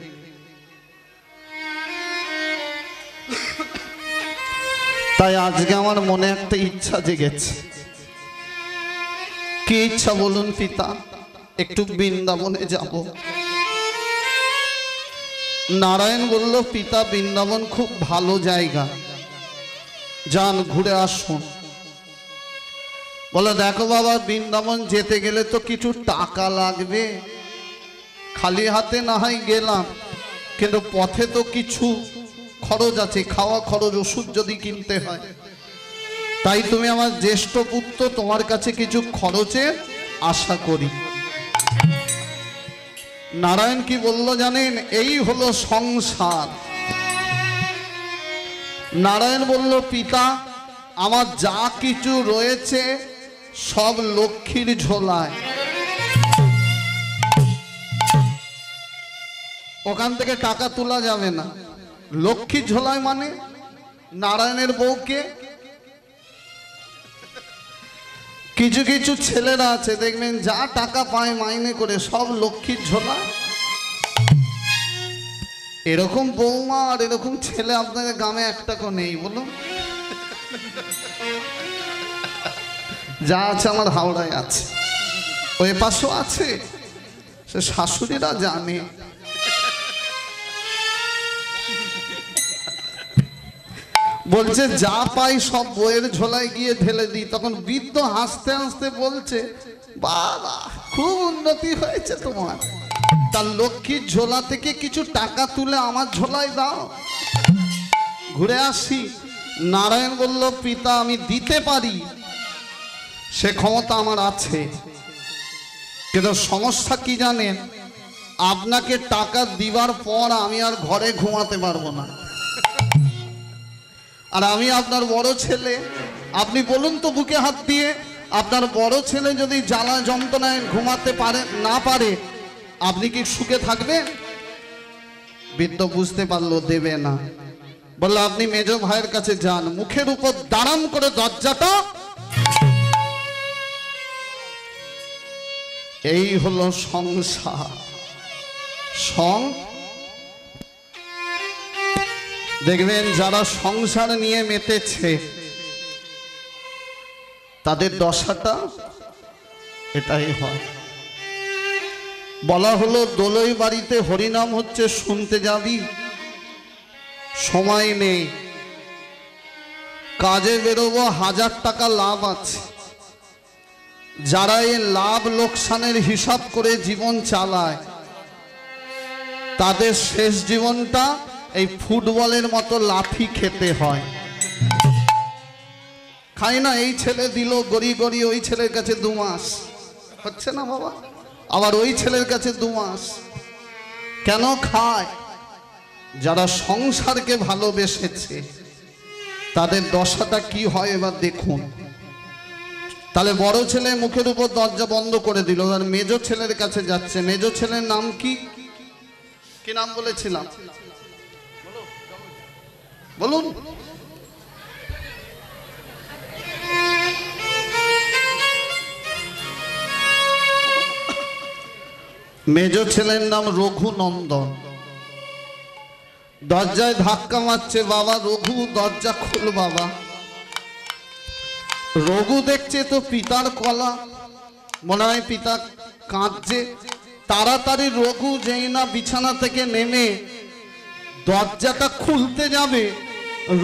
তাই আজকে আমার মনে একটা ইচ্ছা জেগেছে। কি ইচ্ছা বলুন পিতা? একটু বৃন্দাবনে যাব। নারায়ণ বলল, পিতা বৃন্দাবন খুব ভালো জায়গা, যান ঘুরে আসুন। বলে, দেখো বাবা, বৃন্দাবন যেতে গেলে তো কিছু টাকা লাগবে। খালি হাতে না হয় গেলাম, কিন্তু পথে তো কিছু খরচ আছে, খাওয়া খরচ, ওষুধ যদি কিনতে হয়। তাই তুমি আমার জ্যেষ্ঠ পুত্র, তোমার কাছে কিছু খরচের আশা করি। নারায়ণ কি বলল জানেন? এই হলো সংসার। নারায়ণ বলল, পিতা আমার যা কিছু রয়েছে সব লক্ষ্মীর ঝোলায়, ওখান থেকে টাকা তোলা যাবে না। লক্ষ্মীর ঝোলায় মানে নারায়ণের বউকে। কিছু কিছু ছেলেরা আছে দেখবেন, যা টাকা পায় মাইনে করে সব লক্ষ্মীর ঝোলা। এরকম বৌমা আর এরকম ছেলে আপনাদের গ্রামে একটাও নেই বলুন? যা আছে আমার হাওড়ায় আছে, ওই পাশেও আছে। সে শাশুড়িরা জানে। বলছে যা পাই সব বইয়ের ঝোলায় গিয়ে ঢেলে দিই। তখন বৃদ্ধ হাসতে হাসতে বলছে, বাবা খুব উন্নতি হয়েছে তোমার, তার লক্ষ্মীর ঝোলা থেকে কিছু টাকা তুলে আমার ঝোলায় দাও, ঘুরে আসি। নারায়ণ বলল, পিতা আমি দিতে পারি, সে ক্ষমতা আমার আছে, কিন্তু সমস্যা কি জানেন? আপনাকে টাকা দিবার পর আমি আর ঘরে ঘুমাতে পারবো না। আর আমি আপনার বড় ছেলে, আপনি বলুন তো বুকে হাত দিয়ে, আপনার বড় ছেলে যদি জ্বালা যন্ত্রণায় ঘুমাতে পারে না পারে, আপনি কি সুখে থাকবেন? বৃদ্ধ বুঝতে পারলো দেবে না। বললো, আপনি মেজ ভাইয়ের কাছে যান। মুখের উপর দাঁড়াম করে দরজাটা। এই হলো সংসার। দেখবেন যারা সংসার নিয়ে মেতেছে তাদের দশাটা এটাই হয়। বলা হলো, দোলই বাড়িতে হরিনাম হচ্ছে, শুনতে যাবি? সময় নেই, কাজে বেরোবো, 1000 টাকা লাভ আছে। যারা এই লাভ লোকসানের হিসাব করে জীবন চালায়, তাদের শেষ জীবনটা এই ফুটবলের মতো লাথি খেতে হয়। খাই না, এই ছেলে দিল গড়ি গড়ি ওই ছেলের কাছে 2 মাস, হচ্ছে না বাবা, আবার ওই ছেলের কাছে 2 মাস। কেন খায়? যারা সংসারকে ভালোবেসেছে তাদের দশাটা কি হয় এবার দেখুন। তাহলে বড় ছেলে মুখের উপর দরজা বন্ধ করে দিল, আর মেজো ছেলের কাছে যাচ্ছে। মেজো ছেলের নাম কি? কি নাম বলেছিলাম বলুন? মেজো ছেলের নাম রঘুনন্দন। দরজায় ধাক্কা মারছে, বাবা রঘু দরজা খোল বাবা। রঘু দেখছে তো পিতার কলা, মনে হয় পিতা কাঁদছে। তাড়াতাড়ি রঘু যেই না বিছানা থেকে নেমে দরজাটা খুলতে যাবে,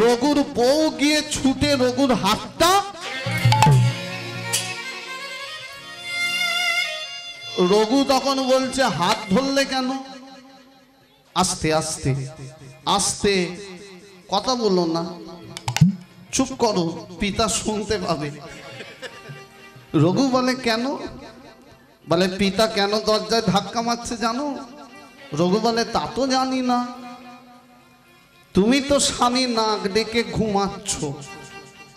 রঘুর বউ গিয়ে ছুটে রঘুর হাতটা, রঘু তখন বলছে হাত ধরলে কেন? আস্তে আস্তে আস্তে, কথা বলো না, চুপ করো, পিতা শুনতে পাবে। রঘু বলে কেন? বলে পিতা কেন দরজায় ধাক্কা মারছে জানো? রঘু বলে তা তো জানি না, তুমি তো স্বামী নাক ডেকে ঘুমাচ্ছ,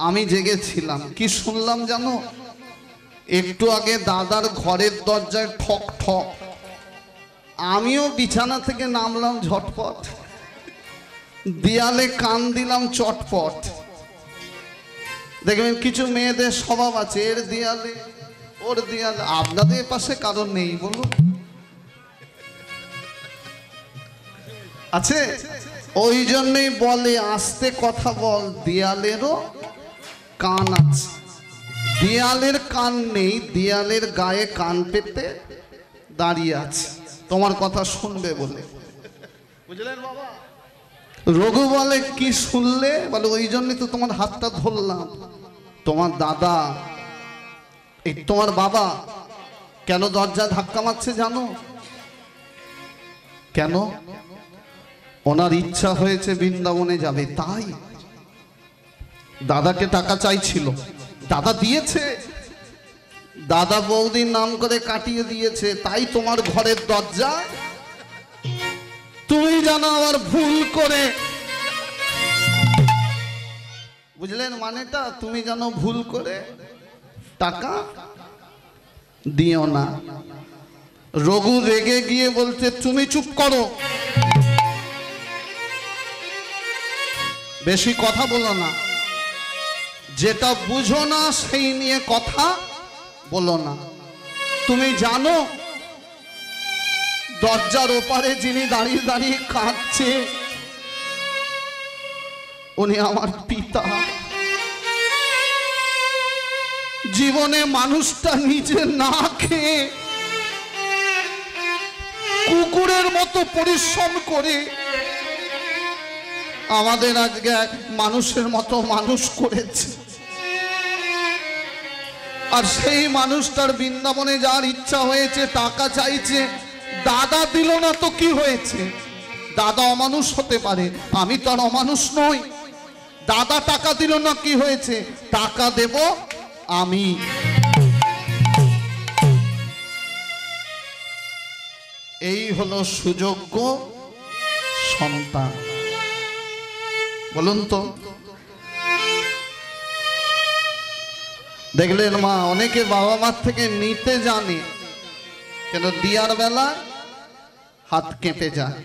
আমি জেগেছিলাম। কি শুনলাম জানো? একটু আগে দাদার ঘরের দরজায় ঠক ঠক, আমিও বিছানা থেকে নামলাম ঝটপট, দেয়ালে কান দিলাম চটপট। দেখবেন কিছু মেয়েদের স্বভাব আছে, এর দেয়ালে ওর দেয়ালে। আপনাদের পাশে কারণ নেই বলুন? আছে? ওই জন্যই বলে আস্তে কথা বল, দেয়ালেরও কান আছে। দেয়ালের কান নেই, দেয়ালের গায়ে কান পেতে দাঁড়িয়ে আছে, তোমার কথা শুনবে বলে। বুঝলেন বাবা? রঘু বলে কি শুনলে? বলে ওই জন্যই তো তোমার হাতটা ধরলাম। তোমার দাদা, এই তোমার বাবা কেন দরজা ধাক্কা মারছে জানো? কেন? ওনার ইচ্ছা হয়েছে বৃন্দাবনে যাবে, তাই দাদাকে টাকা চাইছিল, দাদা দিয়েছে। দাদা বৌদির নাম করে কাটিয়ে দিয়েছে, তাই তোমার ঘরের দরজা তুমি জানো আবার ভুল করে, বুঝলেন মানেটা? তুমি জানো ভুল করে টাকা দিও না। রঘু রেগে গিয়ে বলছে তুমি চুপ করো, বেশি কথা বলো না, যেটা বুঝো না সেই নিয়ে কথা বলো না। তুমি জানো দরজার ওপারে যিনি দাঁড়িয়ে দাঁড়িয়ে কাঁদছে উনি আমার পিতা। জীবনে মানুষটা নিজে না খেয়ে কুকুরের মতো পরিশ্রম করে আমাদের আজকে মানুষের মতো মানুষ করেছে। আর সেই মানুষটার বৃন্দাবনে যার ইচ্ছা হয়েছে, টাকা চাইছে, দাদা দিল না তো কি হয়েছে? দাদা অমানুষ হতে পারে, আমি তো আর অমানুষ নই। দাদা টাকা দিল না কি হয়েছে? টাকা দেব আমি। এই হলো সুযোগ্য সন্তান, বলুন তো। দেখলেন মা, অনেকে বাবা মার থেকে নিতে জানে, কেন দিয়ার বেলা হাত কেঁপে যায়।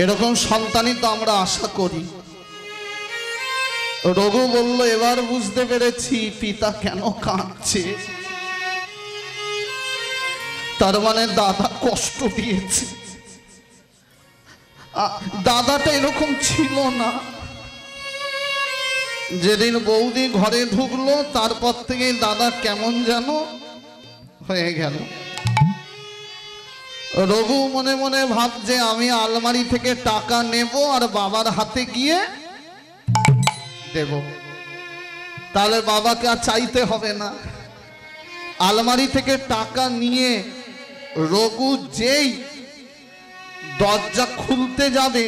এরকম সন্তানই তো আমরা আশা করি। রঘু বলল এবার বুঝতে পেরেছি পিতা কেন কাঁদছে, তার মানে দাদা কষ্ট দিয়েছে। দাদাটা এরকম ছিল না। যেদিন বৌদি ঘরে ঢুকলো তারপর থেকে দাদা কেমন যেন হয়ে গেল। রঘু মনে মনে ভাবছে আমি আলমারি থেকে টাকা নেব আর বাবার হাতে গিয়ে দেব, তাহলে বাবাকে আর চাইতে হবে না। আলমারি থেকে টাকা নিয়ে রঘু যেই দরজা খুলতে যাবে,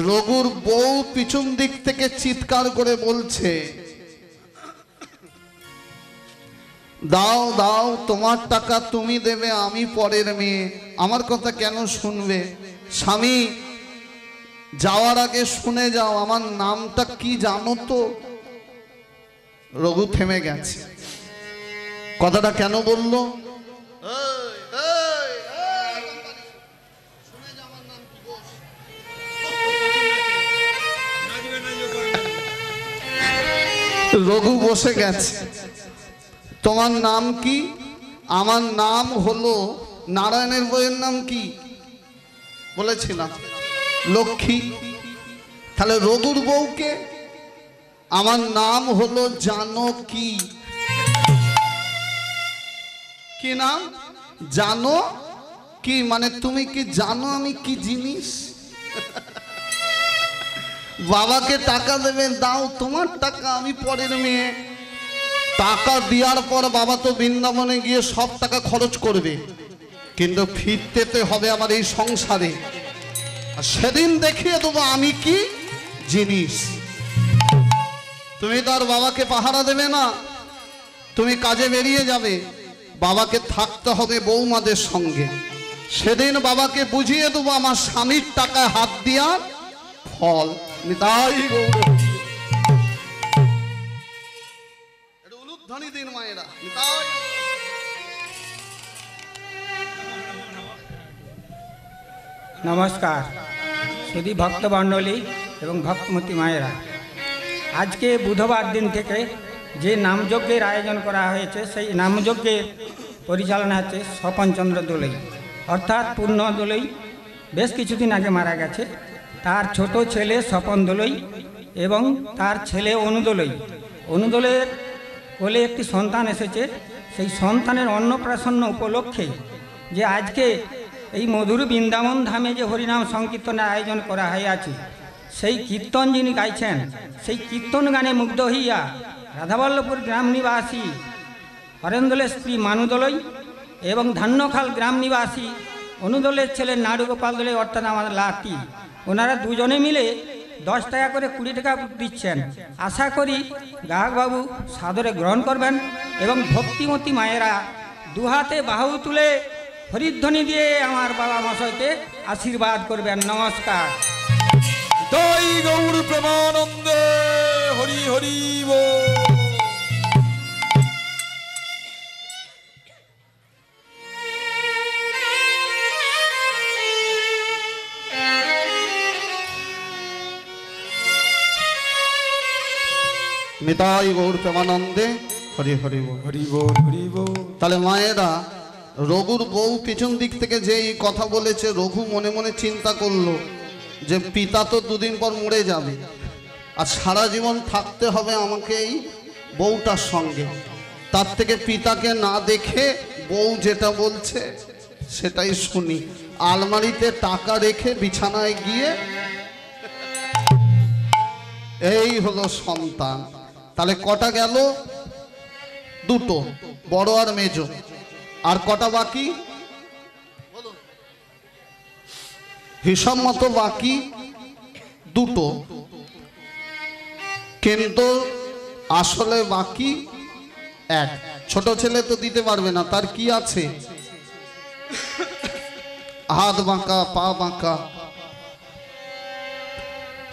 রঘুর বউ পিছন দিক থেকে চিৎকার করে বলছে, দাও দাও, তোমার টাকা তুমি দেবে, আমি পরের মেয়ে, আমার কথা কেন শুনবে? স্বামী, যাওয়ার আগে শুনে যাও, আমার নামটা কি জানো তো? রঘু থেমে গেছে। কথাটা কেন বললো? রঘু বসে গেছে। তোমার নাম কি? আমার নাম হলো, নারায়ণের বইয়ের নাম কি বলেছিলাম? লক্ষ্মী। তাহলে রঘুর বউকে? আমার নাম হলো জানকী। কি নাম? জানো কি? মানে তুমি কি জানো আমি কি জিনিস? বাবাকে টাকা দেবে, দাও তোমার টাকা, আমি পরের মেয়ে। টাকা দেওয়ার পর বাবা তো বৃন্দাবনে গিয়ে সব টাকা খরচ করবে, কিন্তু ফিরতে তো হবে আমার এই সংসারে। সেদিন দেখিয়ে দেবো আমি কি জিনিস। তুমি তো আর বাবাকে পাহারা দেবে না, তুমি কাজে বেরিয়ে যাবে, বাবাকে থাকতে হবে বৌমাদের সঙ্গে। সেদিন বাবাকে বুঝিয়ে দেবো আমার স্বামীর টাকায় হাত দেওয়ার ফল। নিতাই গৌর। উলুধ্বনি দিন মায়েরা। নিতাই। নমস্কার সুধী ভক্তমণ্ডলী এবং ভক্তমতী মায়েরা, আজকে বুধবার দিন থেকে যে নামযজ্ঞের আয়োজন করা হয়েছে, সেই নামযজ্ঞের পরিচালনা হচ্ছে স্বপনচন্দ্র দোলই, অর্থাৎ পূর্ণ দোলই বেশ কিছুদিন আগে মারা গেছে। তার ছোট ছেলে স্বপন দোলই এবং তার ছেলে অনুদোলই। অনুদোলের কোলে একটি সন্তান এসেছে, সেই সন্তানের অন্নপ্রাশন উপলক্ষে যে আজকে এই মধুর বৃন্দাবন ধামে যে হরিনাম সংকীর্তনের আয়োজন করা হইয়াছে, সেই কীর্তন যিনি গাইছেন, সেই কীর্তন গানে মুগ্ধ হইয়া রাধাবল্লভপুর গ্রাম নিবাসী হরেন্দোলের স্ত্রী মানুদোলই এবং ধান্যখাল গ্রাম নিবাসী অনুদোলের ছেলে নাড়ুগোপাল দোলই, অর্থাৎ আমাদের লাতি, ওনারা দুজনে মিলে 10 টাকা করে 20 টাকা দিচ্ছেন। আশা করি গ্রাহকবাবু সাদরে গ্রহণ করবেন এবং ভক্তিমতী মায়েরা দুহাতে বাহু তুলে হরিধ্বনি দিয়ে আমার বাবা মশাইকে আশীর্বাদ করবেন। নমস্কার। জয় গৌর প্রেমানন্দে, হরি হরি বল। নিতাই গৌর প্রেমানন্দে, হরি হরি বল। হরি বল, হরি বল। তাহলে মায়েরা, রঘুর বউ পিছন দিক থেকে যেই কথা বলেছে, রঘু মনে মনে চিন্তা করলো যে পিতা তো দুদিন পর মরে যাবে, আর সারা জীবন থাকতে হবে আমাকে এই বউটার সঙ্গে। তার থেকে পিতাকে না দেখে বউ যেটা বলছে সেটাই শুনি। আলমারিতে টাকা রেখে বিছানায় গিয়ে, এই হলো সন্তান। তাহলে কটা গেল? দুটো, বড় আর মেজো। আর কটা বাকি? হিসাব মতো বাকি দুটো, কিন্তু আসলে বাকি এক। ছোট ছেলে তো দিতে পারবে না, তার কি আছে? হাত বাঁকা, পা বাঁকা,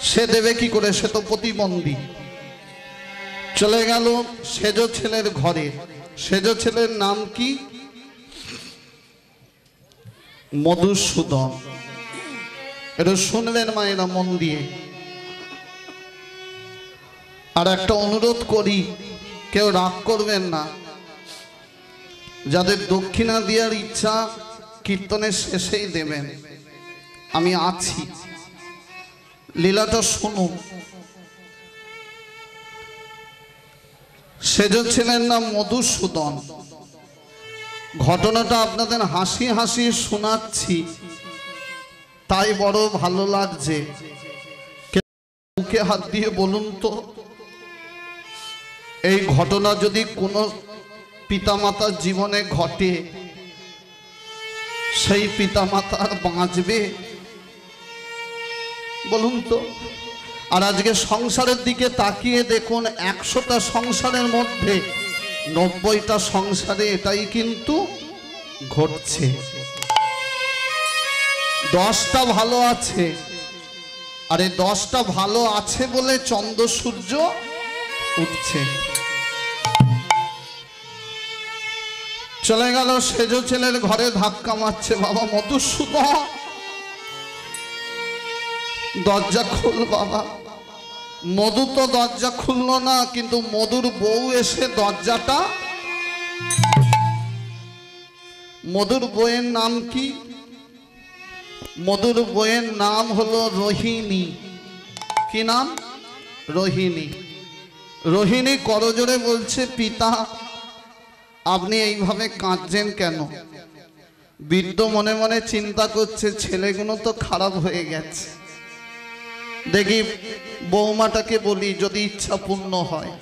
সে দেবে কি করে? সে তো প্রতিবন্ধী। চলে গেল সেজ ছেলের ঘরে। সেজ ছেলের নাম কি? মধুসূদন। এটা শুনবেন মায়েরা মন দিয়ে। আর একটা অনুরোধ করি, কেউ রাগ করবেন না, যাদের দক্ষিণা দেওয়ার ইচ্ছা কীর্তনের শেষেই দেবেন, আমি আছি। লীলাটা শুনুন। সেজ ছেলের নাম মধুসূদন। ঘটনাটা আপনাদের হাসি হাসি শোনাচ্ছি, তাই বড় ভালো লাগছে। মুখে হাত দিয়ে বলুন তো, এই ঘটনা যদি কোনো পিতামাতার জীবনে ঘটে, সেই পিতা মাতা আর বাঁচবে বলুন তো? আর আজকে সংসারের দিকে তাকিয়ে দেখুন, 100টা সংসারের মধ্যে 90টা সংসারে এটাই কিন্তু ঘটছে। 10টা ভালো আছে, আর এই 10টা ভালো আছে বলে চন্দ্র সূর্য উঠছে। চলে গেল সেজ ছেলের ঘরে, ধাক্কা মারছে, বাবা মধুসূদন দরজা খুল বাবা। মধু তো দরজা খুললো না, কিন্তু মধুর বউ এসে দরজাটা, মধুর বউয়ের নাম কি? মধুর বউয়ের নাম হলো রোহিণী। কি নাম? রোহিণী। রোহিণী করজোড়ে বলছে, পিতা আপনি এইভাবে কাঁদছেন কেন? বৃদ্ধ মনে মনে চিন্তা করছে, ছেলেগুলো তো খারাপ হয়ে গেছে, দেখি বৌমাটাকে বলি যদি ইচ্ছা পূর্ণ হয়।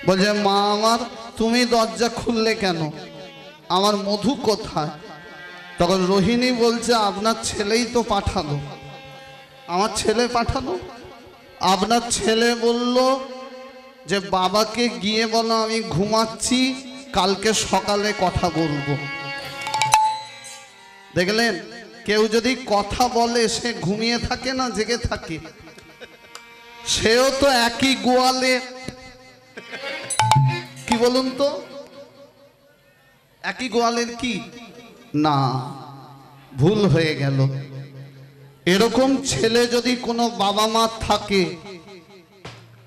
বলছে, মা আমার তুমি দরজা খুললে কেন? আমার মধু কোথায়? তখন রোহিণী বলছে, আপনার ছেলেই তো পাঠালো। আমার ছেলে পাঠালো? আপনার ছেলে বলল যে বাবাকে গিয়ে বলো আমি ঘুমাচ্ছি, কালকে সকালে কথা বলবো। দেখলেন, কেউ যদি কথা বলে সে ঘুমিয়ে থাকে না জেগে থাকে? সেও তো একই গোয়ালে। কি বলুন তো? একই গোয়ালের কি না, ভুল হয়ে গেল। এরকম ছেলে যদি কোনো বাবা মা থাকে,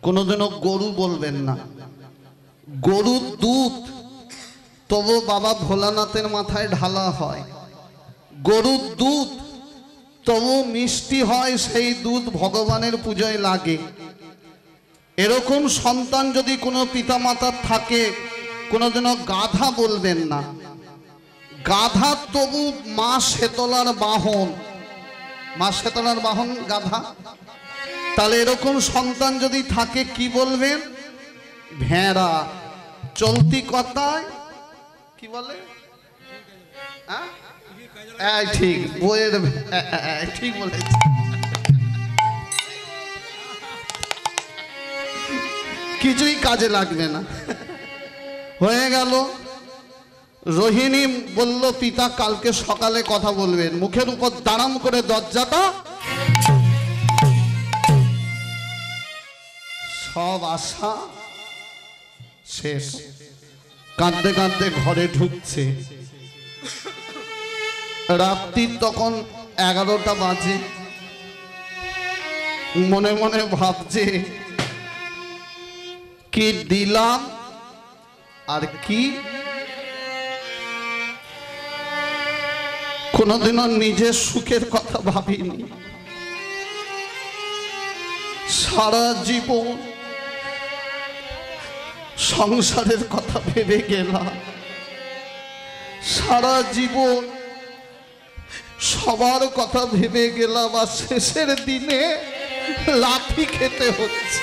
কোনোদিনও গরু বলবেন না। গরুর দুধ তবু বাবা ভোলানাথের মাথায় ঢালা হয়, গরুর দুধ তবু মিষ্টি হয়, সেই দুধ ভগবানের পূজায় লাগে। এরকম সন্তান যদি কোনো পিতা মাতার থাকে, কোনোদিনও গাধা বলবেন না। গাধা তবু মা শেতলার বাহন, মা শেতলার বাহন গাধা। তাহলে এরকম সন্তান যদি থাকে কি বলবেন? ভেড়া। চলতি কথায় কি বলে? ঠিক, বইয়ের ঠিক বলেছে। কিছুই কাজে লাগবে না। হয়ে গেল। রোহিণী বলল, পিতা কালকে সকালে কথা বলবেন। মুখের উপর দাঁড়াম করে দরজাটা, সব আশা শেষ। কাঁদতে কাঁদতে ঘরে ঢুকছে। রাত্রি তখন 11টা বাজে। মনে মনে ভাবছে, কি দিলাম আর কি। কোনোদিনও নিজের সুখের কথা ভাবিনি। সারা জীবন সংসারের কথা ভেবে গেলাম, সারা জীবন সবার কথা ভেবে গেলাম, আর শেষের দিনে লাথি খেতে হচ্ছে।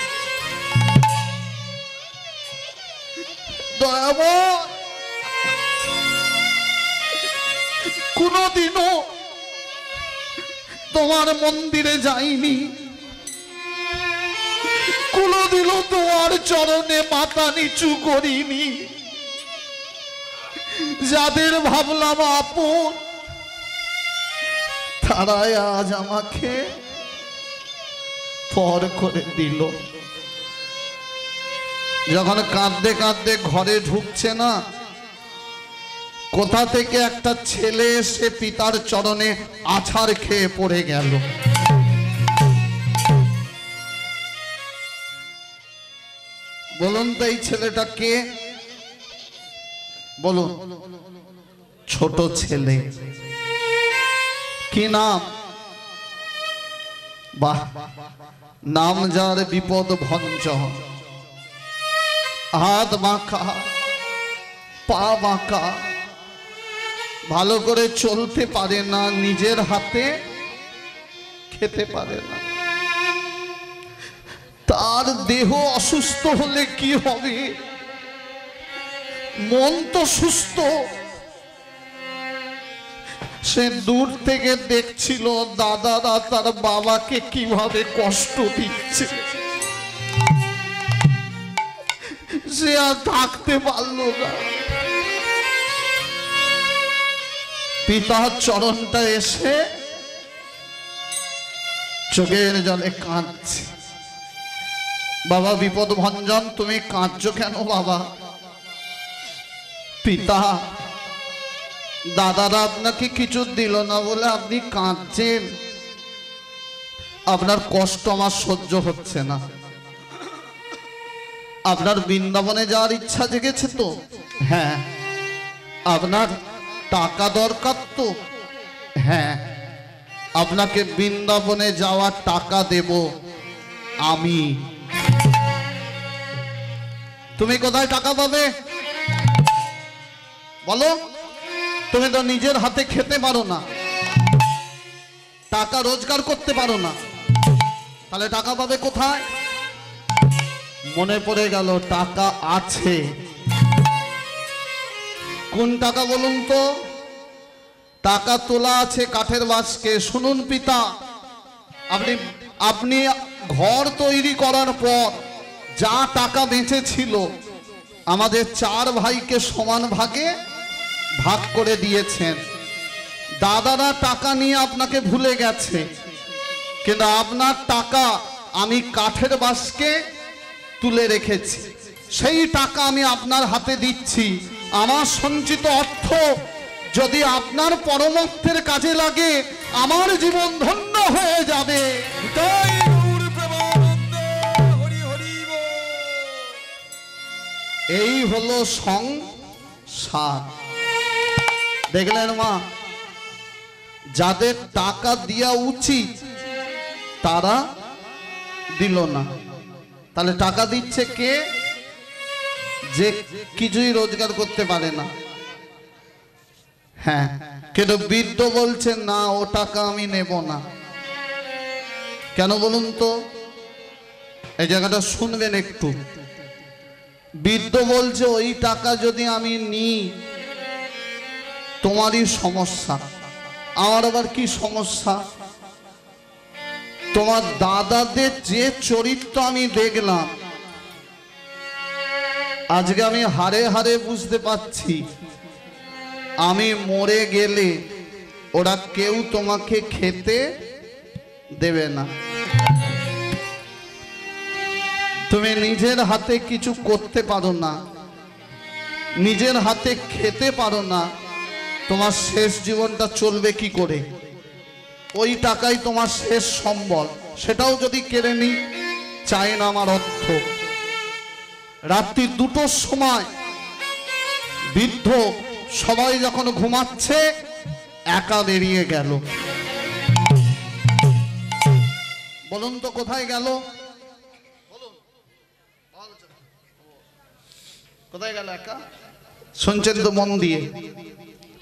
দয়াময়, কোনদিনও তোমার মন্দিরে যাইনি, কোনদিনও তোমার চরণে মাথা নিচু করিনি। যাদের ভাবলাম আপন, তারাই আজ আমাকে পর করে দিল। যখন কাঁদতে কাঁদতে ঘরে ঢুকছে না, কোথা থেকে একটা ছেলে এসে পিতার চরণে আছাড় খেয়ে পড়ে গেল। বলুন তো এই ছেলেটা কে? বলুন। ছোট ছেলে। কি নাম? বাহ, নাম যার বিপদ ভঞ্জন। হাত বাঁকা, পা বাঁকা, ভালো করে চলতে পারে না, নিজের হাতে খেতে পারে না। তার দেহ অসুস্থ হলে কি হবে? মন তো সুস্থ, সে দূর থেকে দেখছিল দাদারা তার বাবাকে কিভাবে কষ্ট দিচ্ছে। সে আর থাকতে পারল না, পিতার চরণটা এসে চোখের জলে কাঁদছে। বাবা বিপদ ভঞ্জন, তুমি কাঁদছো কেন বাবা? পিতা, দাদারা আপনাকে কিছু দিল না বলে আপনি কাঁদছেন। আপনার কষ্ট আমার সহ্য হচ্ছে না। আপনার বৃন্দাবনে যাওয়ার ইচ্ছা জেগেছে তো? হ্যাঁ। আপনার টাকা দরকার তো? হ্যাঁ। আপনাকে বৃন্দাবনে যাওয়ার টাকা দেব আমি। তুমি কোথায় টাকা পাবে বলো? তুমি তো নিজের হাতে খেতে পারো না, টাকা রোজগার করতে পারো না, তাহলে টাকা পাবে কোথায়? মনে পড়ে গেল টাকা আছে। কোন টাকা বলুন তো? টাকা তোলা আছে কাঠের বাক্সে। শুনুন পিতা, আপনি ঘর তৈরি করার পর যা টাকা বেঁচে ছিল আমাদের 4 ভাইকে সমান ভাগে ভাগ করে দিয়েছেন। দাদারা টাকা নিয়ে আপনাকে ভুলে গেছে, কিন্তু আপনার টাকা আমি কাঠের বাক্সে তুলে রেখেছি। সেই টাকা আমি আপনার হাতে দিচ্ছি। আমার সঞ্চিত অর্থ যদি আপনার পরমার্থের কাজে লাগে আমার জীবন ধন্য হয়ে যাবে। তাই গৌর প্রেমানন্দ, হরি হরি বল। এই হলো সংসার। দেখলেন মা, যাদের টাকা দেওয়া উচিত তারা দিল না। তাহলে টাকা দিচ্ছে কে? যে কিছুই রোজগার করতে পারে না। হ্যাঁ, কিন্তু বৃদ্ধ বলছেন না, ও টাকা আমি নেব না। কেন বলুন তো? এই জায়গাটা শুনবেন একটু। বৃদ্ধ বলছে ওই টাকা যদি আমি নিই তোমারই সমস্যা। আমার আবার কি সমস্যা? তোমার দাদাদের যে চরিত্র আমি দেখলাম, আজকে আমি হারে হারে বুঝতে পারছি আমি মরে গেলে ওরা কেউ তোমাকে খেতে দেবে না। তুমি নিজের হাতে কিছু করতে পারো না, নিজের হাতে খেতে পারো না, তোমার শেষ জীবনটা চলবে কি করে? ওই টাকাই তোমার শেষ সম্বল। সেটাও যদি কেড়ে নি, চাই না আমার অর্থ। রাত্রি 2টোর সময় বৃদ্ধ সবাই যখন ঘুমাচ্ছে একা বেরিয়ে গেল। বলুন তো কোথায় গেল? কোথায় গেল একা? শুনছেন তো মন দিয়ে?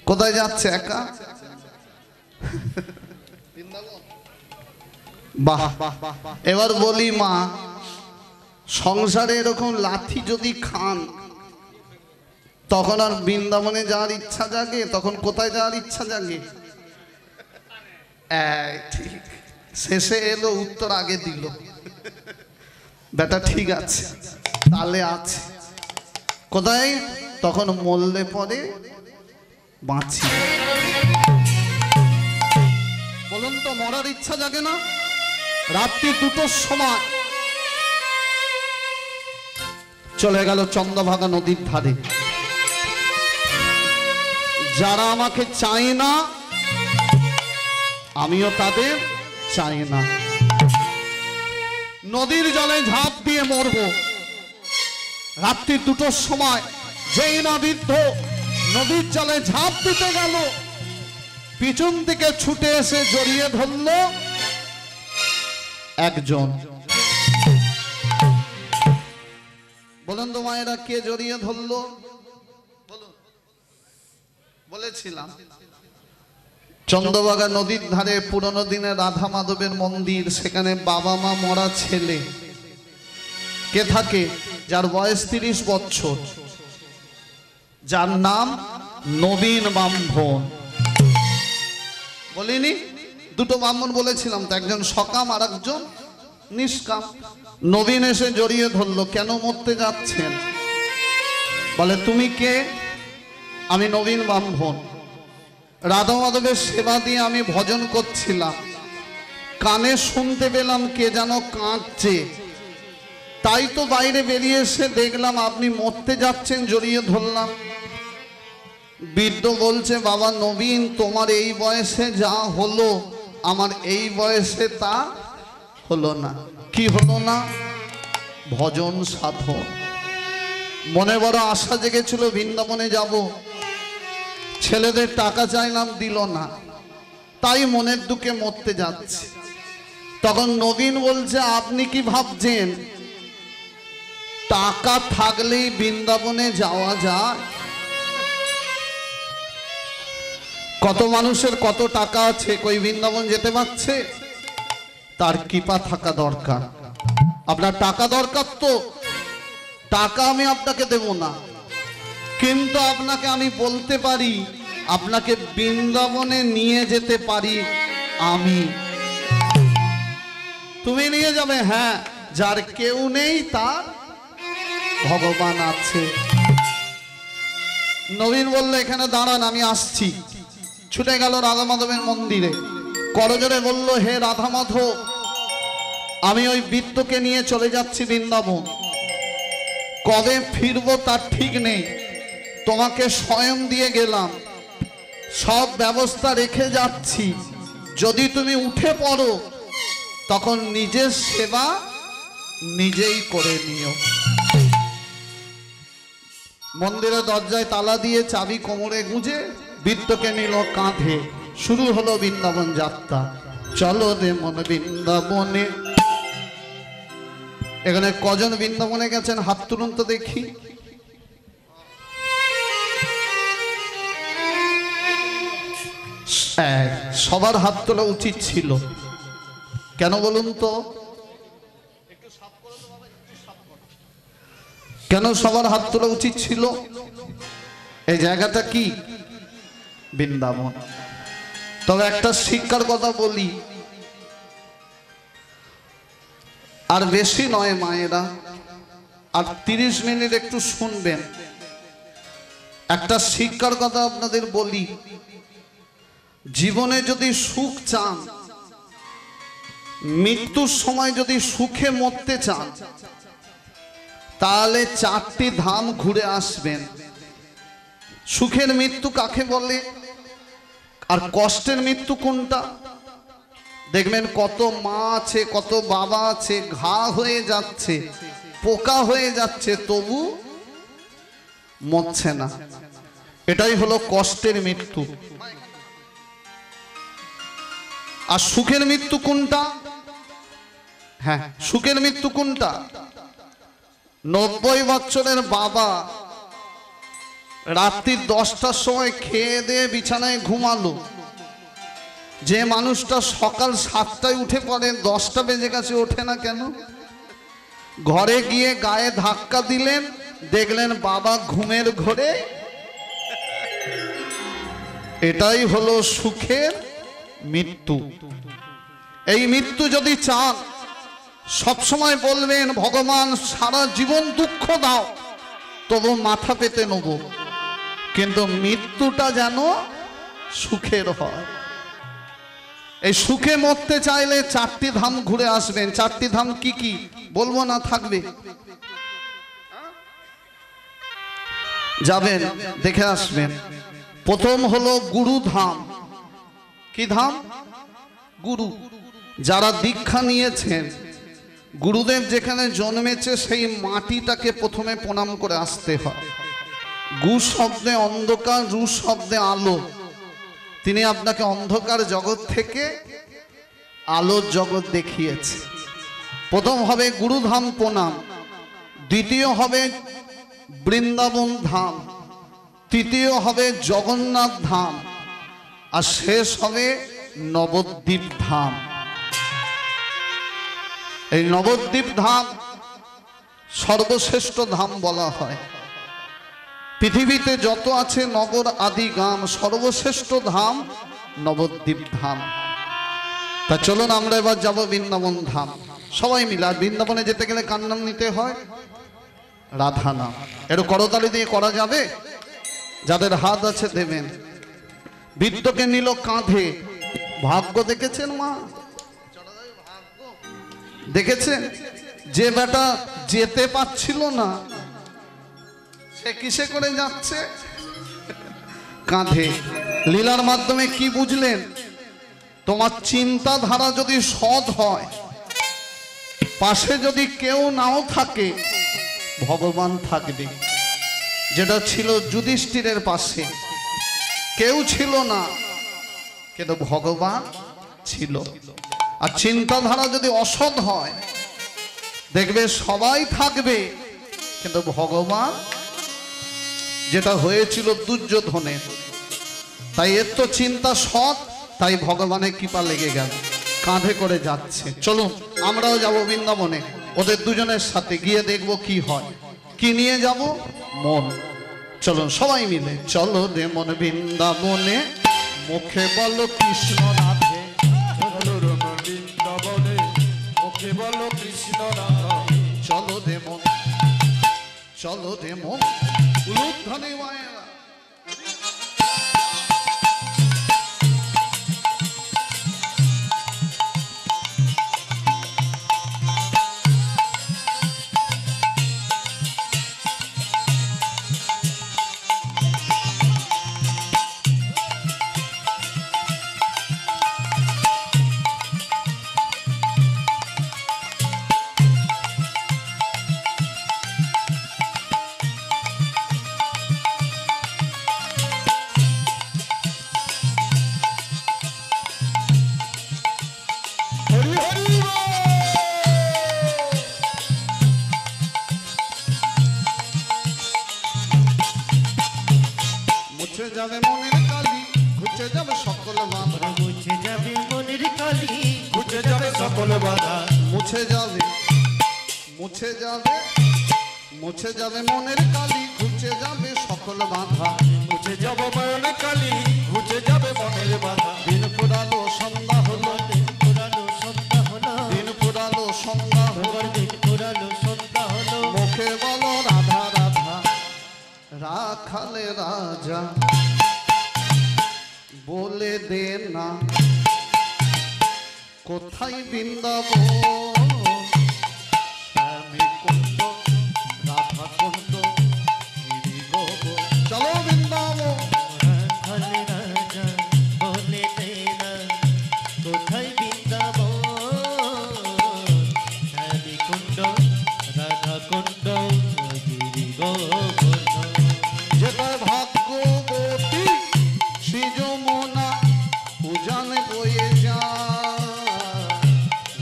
কোথায় যাচ্ছে একা? বাহ, এবার বলি মা, সংসারে এরকম লাথি যদি খান তখন আর বৃন্দাবনে যাওয়ার ইচ্ছা জাগে? তখন কোথায় যাওয়ার ইচ্ছা জাগে? ঠিক, শেষে এলো উত্তর আগে দিল। বেটা ঠিক আছে, তাহলে আছে কোথায়? তখন মরলে পরে বাঁচি। বলুন তো মরার ইচ্ছা জাগে না? রাত্রি 2টোর সময় চলে গেল চন্দ্রভাগা নদীর ধারে। যারা আমাকে চায় না আমিও তাদের চাই না। নদীর জলে ঝাঁপ দিয়ে মরবো। রাত্রি 2টোর সময় যেই না বৃদ্ধ নদীর জলে ঝাঁপ দিতে গেল, পিছন থেকে ছুটে এসে জড়িয়ে ধরল একজন। বলেন তো মায়েরা, কে জড়িয়ে ধরলো? বলেছিলাম চন্দ্রভাগা নদীর ধারে পুরনো দিনে রাধা মাধবের মন্দির, সেখানে বাবা মা মরা ছেলে কে থাকে? যার বয়স 30 বছর, যার নাম নবীন ব্রাহ্মণ। বলিনি? দুটো ব্রাহ্মণ বলেছিলাম তো, একজন সকাম আর একজন নিষ্কাম। নবীন এসে জড়িয়ে ধরলো, কেন মরতে যাচ্ছেন? বলে তুমি কে? আমি নবীন ব্রাহ্মণ, রাধা মাধবের সেবা দিয়ে আমি ভজন করছিলাম, কানে শুনতে পেলাম কে যেন কাঁদছে, তাই তো বাইরে বেরিয়ে এসে দেখলাম আপনি মরতে যাচ্ছেন, জড়িয়ে ধরলাম। বৃদ্ধ বলছে, বাবা নবীন, তোমার এই বয়সে যা হলো আমার এই বয়সে তা হলো না। কি হলো না? ভজন সাধন। মনে বড় আশা জেগেছিল বৃন্দাবনে যাব, ছেলেদের টাকা চাইলাম দিল না, তাই মনের দুঃখে মরতে যাচ্ছে। তখন নবীন বলছে, আপনি কি ভাবছেন টাকা থাকলেই বৃন্দাবনে যাওয়া যায়? কত মানুষের কত টাকা আছে, কই বৃন্দাবন যেতে পারছে? তার কৃপা থাকা দরকার। আপনার টাকা দরকার তো, টাকা আমি আপনাকে দেব না, কিন্তু আপনাকে আমি বলতে পারি, আপনাকে বৃন্দাবনে নিয়ে যেতে পারি আমি। তুমি নিয়ে যাবে? হ্যাঁ, যার কেউ নেই তার ভগবান আছে। নবীন বলল, এখানে দাঁড়ান, আমি আসছি। ছুটে গেল রাধা মাধবের মন্দিরে, করজোরে বলল, হে রাধা মাধব, আমি ওই বৃত্তকে নিয়ে চলে যাচ্ছি বৃন্দাবন, কবে ফিরবো তার ঠিক নেই, তোমাকে স্বয়ং দিয়ে গেলাম, সব ব্যবস্থা রেখে যাচ্ছি, যদি তুমি উঠে পড়ো তখন নিজের সেবা নিজেই করে নিও। মন্দিরের দরজায় তালা দিয়ে চাবি কোমরে গুঁজে বৃত্তকে নিল কাঁধে, শুরু হলো বৃন্দাবন যাত্রা। চলো রে মন বৃন্দাবনে। এখানে কজন বৃন্দাবনে গেছেন হাত তুলুন তো দেখি। সবার হাত তোলা উচিত ছিল, কেন বলুন তো? কেন সবার হাত তোলা উচিত ছিল? এই জায়গাটা কি? বৃন্দাবন। তবে একটা শিক্ষার কথা বলি, আর বেশি নয় মায়েরা, আর 30 মিনিট একটু শুনবেন। একটা শিক্ষার কথা আপনাদের বলি, জীবনে যদি সুখ চান, মৃত্যুর সময় যদি সুখে মরতে চান, তাহলে 4টি ধাম ঘুরে আসবেন। সুখের মৃত্যু কাকে বলে আর কষ্টের মৃত্যু কোনটা? দেখবেন কত মা আছে, কত বাবা আছে, ঘা হয়ে যাচ্ছে, পোকা হয়ে যাচ্ছে, তবু মরছে না। এটাই হলো কষ্টের মৃত্যু। আর সুখের মৃত্যু কোনটা? হ্যাঁ, সুখের মৃত্যু কোনটা? 90 বছরের বাবা রাত্রি 10টার সময় খেয়ে দিয়ে বিছানায় ঘুমালো, যে মানুষটা সকাল 7টায় উঠে পড়ে, 10টা বেজে গেছে ওঠে না কেন? ঘরে গিয়ে গায়ে ধাক্কা দিলেন, দেখলেন বাবা ঘুমের ঘোরে। এটাই হলো সুখের মৃত্যু। এই মৃত্যু যদি চান, সবসময় বলবেন, ভগবান সারা জীবন দুঃখ দাও, তবু মাথা পেতে নেব, কিন্তু মৃত্যুটা যেন সুখের হয়। এই সুখে মরতে চাইলে 4টি ধাম ঘুরে আসবেন। 4টি ধাম কি কি বলবো না, থাকবে, যাবেন দেখে আসবেন। প্রথম হলো গুরু ধাম। কি ধাম? গুরু। যারা দীক্ষা নিয়েছেন, গুরুদেব যেখানে জন্মেছে সেই মাটিটাকে প্রথমে প্রণাম করে আসতে হয়। গু শব্দে অন্ধকার, রু শব্দে আলো। তিনি আপনাকে অন্ধকার জগৎ থেকে আলোর জগৎ দেখিয়েছে। প্রথম হবে গুরুধাম প্রণাম, দ্বিতীয় হবে বৃন্দাবন ধাম, তৃতীয় হবে জগন্নাথ ধাম, আর শেষ হবে নবদ্বীপ ধাম। এই নবদ্বীপ ধাম সর্বশ্রেষ্ঠ ধাম বলা হয়। পৃথিবীতে যত আছে নগর আদি গ্রাম, সর্বশ্রেষ্ঠ ধাম নবদ্বীপ ধাম। তা চলুন আমরা এবার যাব বৃন্দাবন ধাম সবাই মিলে। আর বৃন্দাবনে যেতে গেলে কার নাম নিতে হয়? রাধা নাম। একটু করতালি দিয়ে করা যাবে? যাদের হাত আছে দেবেন। বৃদ্ধকে নিল কাঁধে, ভাগ্য দেখেছেন মা? দেখেছেন? যে বেটা যেতে পারছিল না সে কিসে করে যাচ্ছে? কাঁধে। লীলার মাধ্যমে কি বুঝলেন? তোমার চিন্তাধারা যদি সৎ হয়, পাশে যদি কেউ নাও থাকে, ভগবান থাকবে। যেটা ছিল যুধিষ্ঠিরের পাশে, কেউ ছিল না কিন্তু ভগবান ছিল। আর চিন্তাধারা যদি অসৎ হয়, দেখবে সবাই থাকবে কিন্তু ভগবান, যেটা হয়েছিল দুর্যোধনের। তাই এর তো চিন্তা সৎ, তাই ভগবানের কৃপা লেগে গেল, কাঁধে করে যাচ্ছে। চলুন আমরাও যাব বৃন্দাবনে, ওদের দুজনের সাথে গিয়ে দেখব কি হয়। কি নিয়ে যাব? মন। চলুন সবাই মিলে, চলো রে মন বৃন্দাবনে, মুখে বলো কৃষ্ণ রাধে। চলো রে মন বৃন্দাবনে, মুখে বলো কৃষ্ণ রাধা। চলো রে মন, চলো রে মন, উলুধ্বনি মায়েরা। হরি হরি বল। মুছে যাবে মনের কালি, ঘুচে যাবে সকল বাধা। মুছে যাবে মনের কালি, ঘুচে যাবে সকল বাধা। মুছে যাবে, মুছে যাবে, মুছে যাবে মনের কালি, ঘুচে যাবে সকল বাধা। ঘুচে যাব মনের কালি, ঘুচে যাবে মনের বাধা। দিন ফুরালো সন্ধ্যা হলো, পুরানো সন্ধ্যা হলো, দিন ফুরালো সন্ধ্যা হলো, দিন পুরানো সন্ধ্যা হলো। মুখে বলো রাধা রাধা, রাখালে রাজা বলে দে না কোথায় বৃন্দাবন, শ্যামী কুণ্ড রাধা কুণ্ড গিরি গোবর। চলো বৃন্দাবন। রাখাল রাজা বলে দে না কোথায় বৃন্দাবন, শ্যামী কুণ্ড রাধা কুণ্ড গিরি গোবর্ধন। যেটা ভাগ্যবতী শ্রী যমুনা উজানে বয়ে যায়,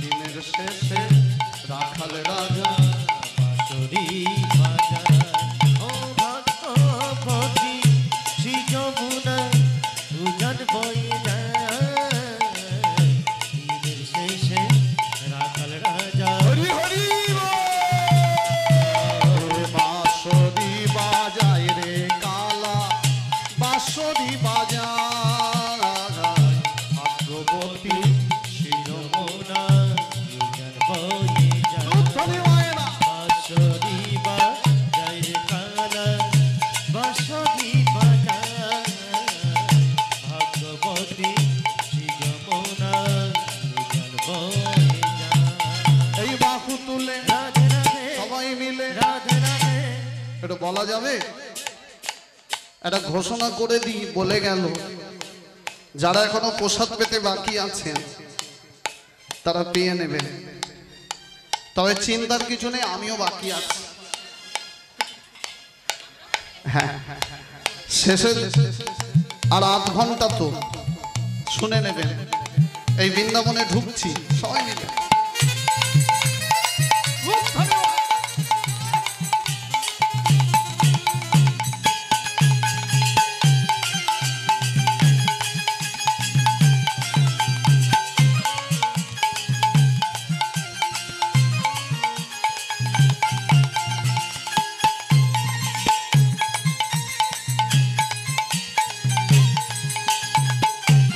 দিনের শেষে রাখাল রাজা। বাঁশরি বাজায় ও ভাগ্যবতী, শ্রী যমুনা উজান বয়ে যায়, দিনের শেষে রাখাল রাজা। হরি হরি বল। বাঁশরি বাজায় রে কালা, বাঁশরি বাজায় ভাগ্যবতী শ্রী যমুনা। উজান বয়ে যায়, উলুধ্বনি মায়েরা। বাঁশরি বাজায় রে কালা, বাঁশরি বাজায় ভাগ্যবতী শ্রী যমুনা উজান বয়ে যায়। এই বাহু তুলে রাধে রাধে সবাই মিলে রাধে রাধে। একটু বলা যাবে? একটা ঘোষণা করে দিই, বলে গেল যারা এখনো প্রসাদ পেতে বাকি আছেন তারা পেয়ে নেবেন। তবে চিন্তার কিছু নেই, আমিও বাকি আছি। হ্যাঁ, শেষে আর 8 ঘন্টা তো শুনে নেবেন। এই বৃন্দাবনে ঢুকছি সবাই মিলে।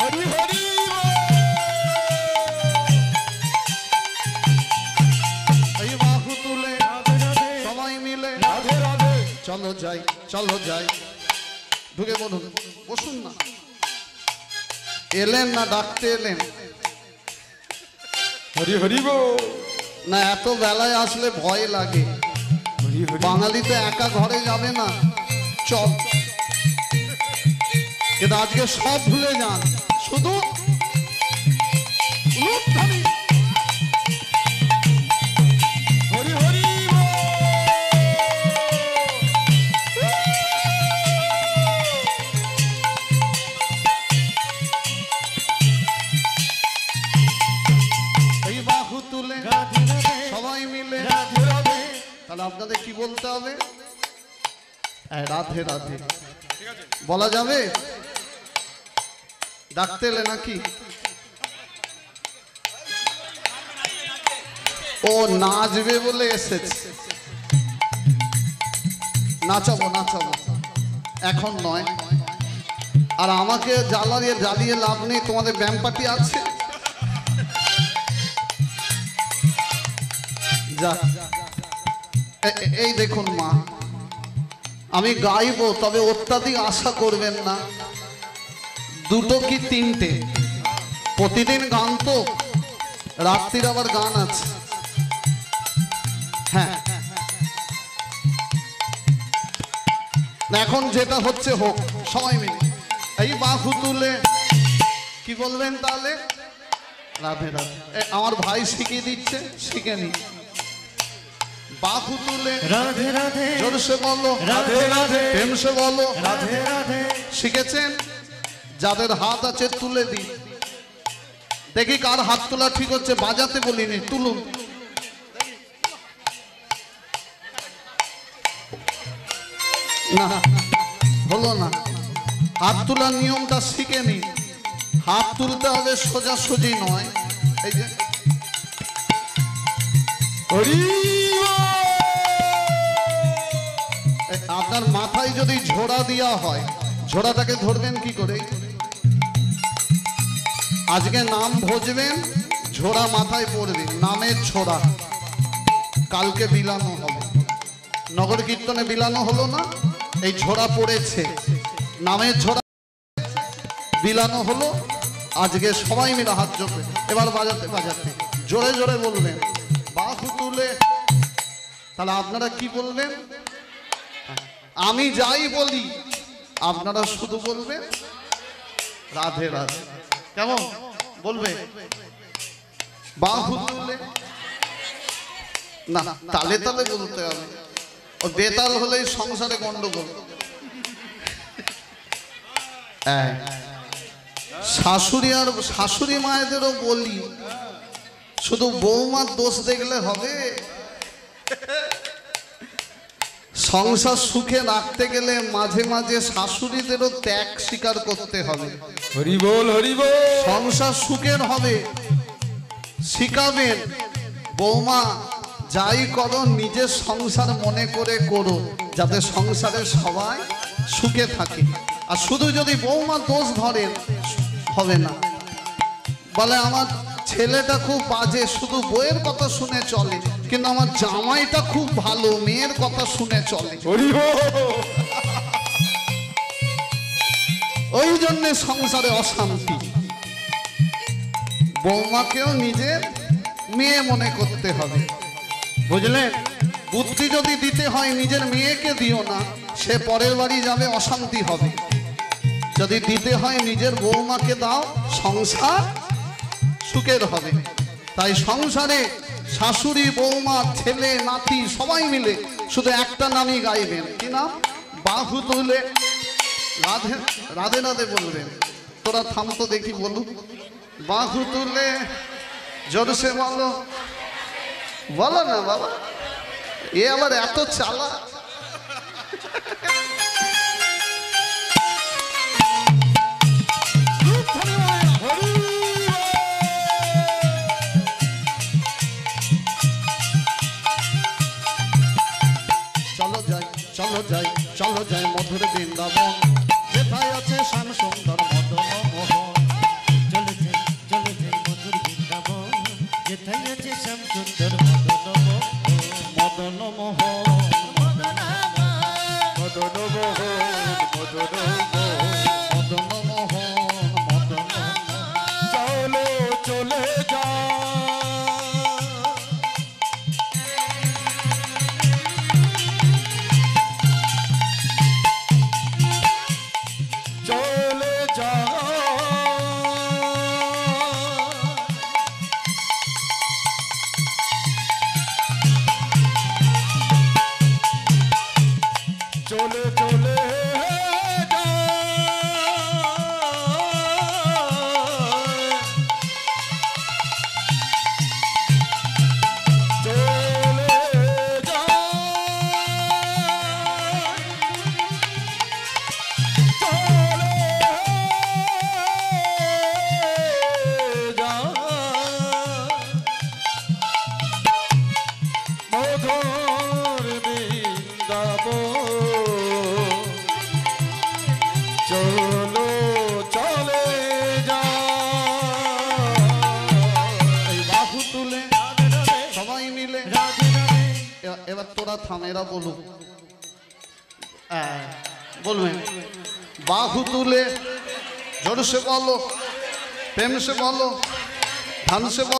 হরি চলো যাই চলো যাই ঢুকে বলুন বসুন না এলেন না ডাকতে এলেন হরি হরি বল না এত বেলায় আসলে ভয় লাগে হরি হরি বাঙালি তো একা ঘরে যাবে না চল কিন্তু আজকে সব ভুলে যান শুধু উলুধ্বনি। হরি হরি এই বাহু তুলে রাধে রাধে সবাই মিলে রাধে রাধে তাহলে আপনাদের কি বলতে হবে রাধে রাধে বলা যাবে ডাকতে এলে নাকি ও নাচবে বলে এসেছে নাচাবো নাচাবো এখন নয় আর আমাকে জ্বালিয়ে জ্বালিয়ে লাভ নেই তোমাদের ব্যায়াম পার্টি আছে যা এই দেখুন মা আমি গাইবো তবে অত্যাধিক আশা করবেন না দুটো কি তিনটে প্রতিদিন গান তো রাত্রির আবার গান আছে হ্যাঁ না এখন যেটা হচ্ছে হোক সবাই মিলে এই বাহু তুলে কি বলবেন তাহলে রাধে রাধে আমার ভাই শিখিয়ে দিচ্ছে শিখে নি বাহু তুলে রাধে রাধে জোরসে বলো রাধে রাধে প্রেম সে বলো রাধে রাধে শিখেছেন যাদের হাত আছে তুলে দিন দেখি কার হাত তোলা ঠিক হচ্ছে বাজাতে বলিনি তুলুন না হলো না হাত তোলার নিয়মটা শিখে নি হাত তুলতে হবে সোজাসুজি নয় এই যে হরি আপনার মাথায় যদি ঝোড়া দেওয়া হয় ঝোড়াটাকে ধরবেন কি করে আজকে নাম ভজবেন ঝোড়া মাথায় পড়বে নামের ছোড়া কালকে বিলানো হবে নগর কীর্তনে বিলানো হলো না এই ঝোড়া পড়েছে নামের ঝোড়া বিলানো হলো আজকে সবাই মিলে হাত জোড়ে এবার বাজাতে বাজাতে জোরে জোরে বলবেন বাহু তুলে তাহলে আপনারা কি বলবেন আমি যাই বলি আপনারা শুধু বলবেন রাধে রাধে কেমন বলবে বাহু তুলে না তালে তালে বলতে হবে ও বেতাল হলেই সংসারে গন্ডগোল শাশুড়ি আর শাশুড়ি মায়েদেরও বলি শুধু বৌমার দোষ দেখলে হবে সংসার সুখে রাখতে গেলে মাঝে মাঝে শাশুড়িদেরও ত্যাগ স্বীকার করতে হবে হরি বল হরি বল সংসার সুখের হবে শিখাবেন বৌমা যাই করো নিজের সংসার মনে করে করো যাতে সংসারে সবাই সুখে থাকে আর শুধু যদি বৌমা দোষ ধরেন হবে না বলে আমার ছেলেটা খুব বাজে শুধু বইয়ের কথা শুনে চলে কিন্তু আমার জামাইটা খুব ভালো মেয়ের কথা শুনে চলে হরি বল ওই জন্য সংসারে অশান্তি বৌমাকেও নিজের মেয়ে মনে করতে হবে বুঝলেন বুদ্ধি যদি দিতে হয় নিজের মেয়েকে দিও না সে পরের বাড়ি যাবে অশান্তি হবে যদি দিতে হয় নিজের বৌমাকে দাও সংসার সুখের হবে তাই সংসারে শাশুড়ি বৌমা ছেলে নাতি সবাই মিলে শুধু একটা নামই গাইবেন কি নাম বাহু তুলে রাধে রাধে রাধে বলবেন তোরা থামতো দেখি বলুন বাহু তুলে জোরসে বলো বলো না বাবা এ আবার এত চালা চলো যাই চলো যাই চলো যাই মধুর বৃন্দাবন যেথায় আছে শ্যাম সুন্দর মদন মোহন চলে যাই মধুর বৃন্দাবন যেথায় আছে শ্যাম সুন্দর মদন মোহন মদন মোহন এবার তোরা থাম, এরা বলুক। বলবেন বাহু তুলে জোর সে বলো, প্রেম সে বলো, ধান সে বলো।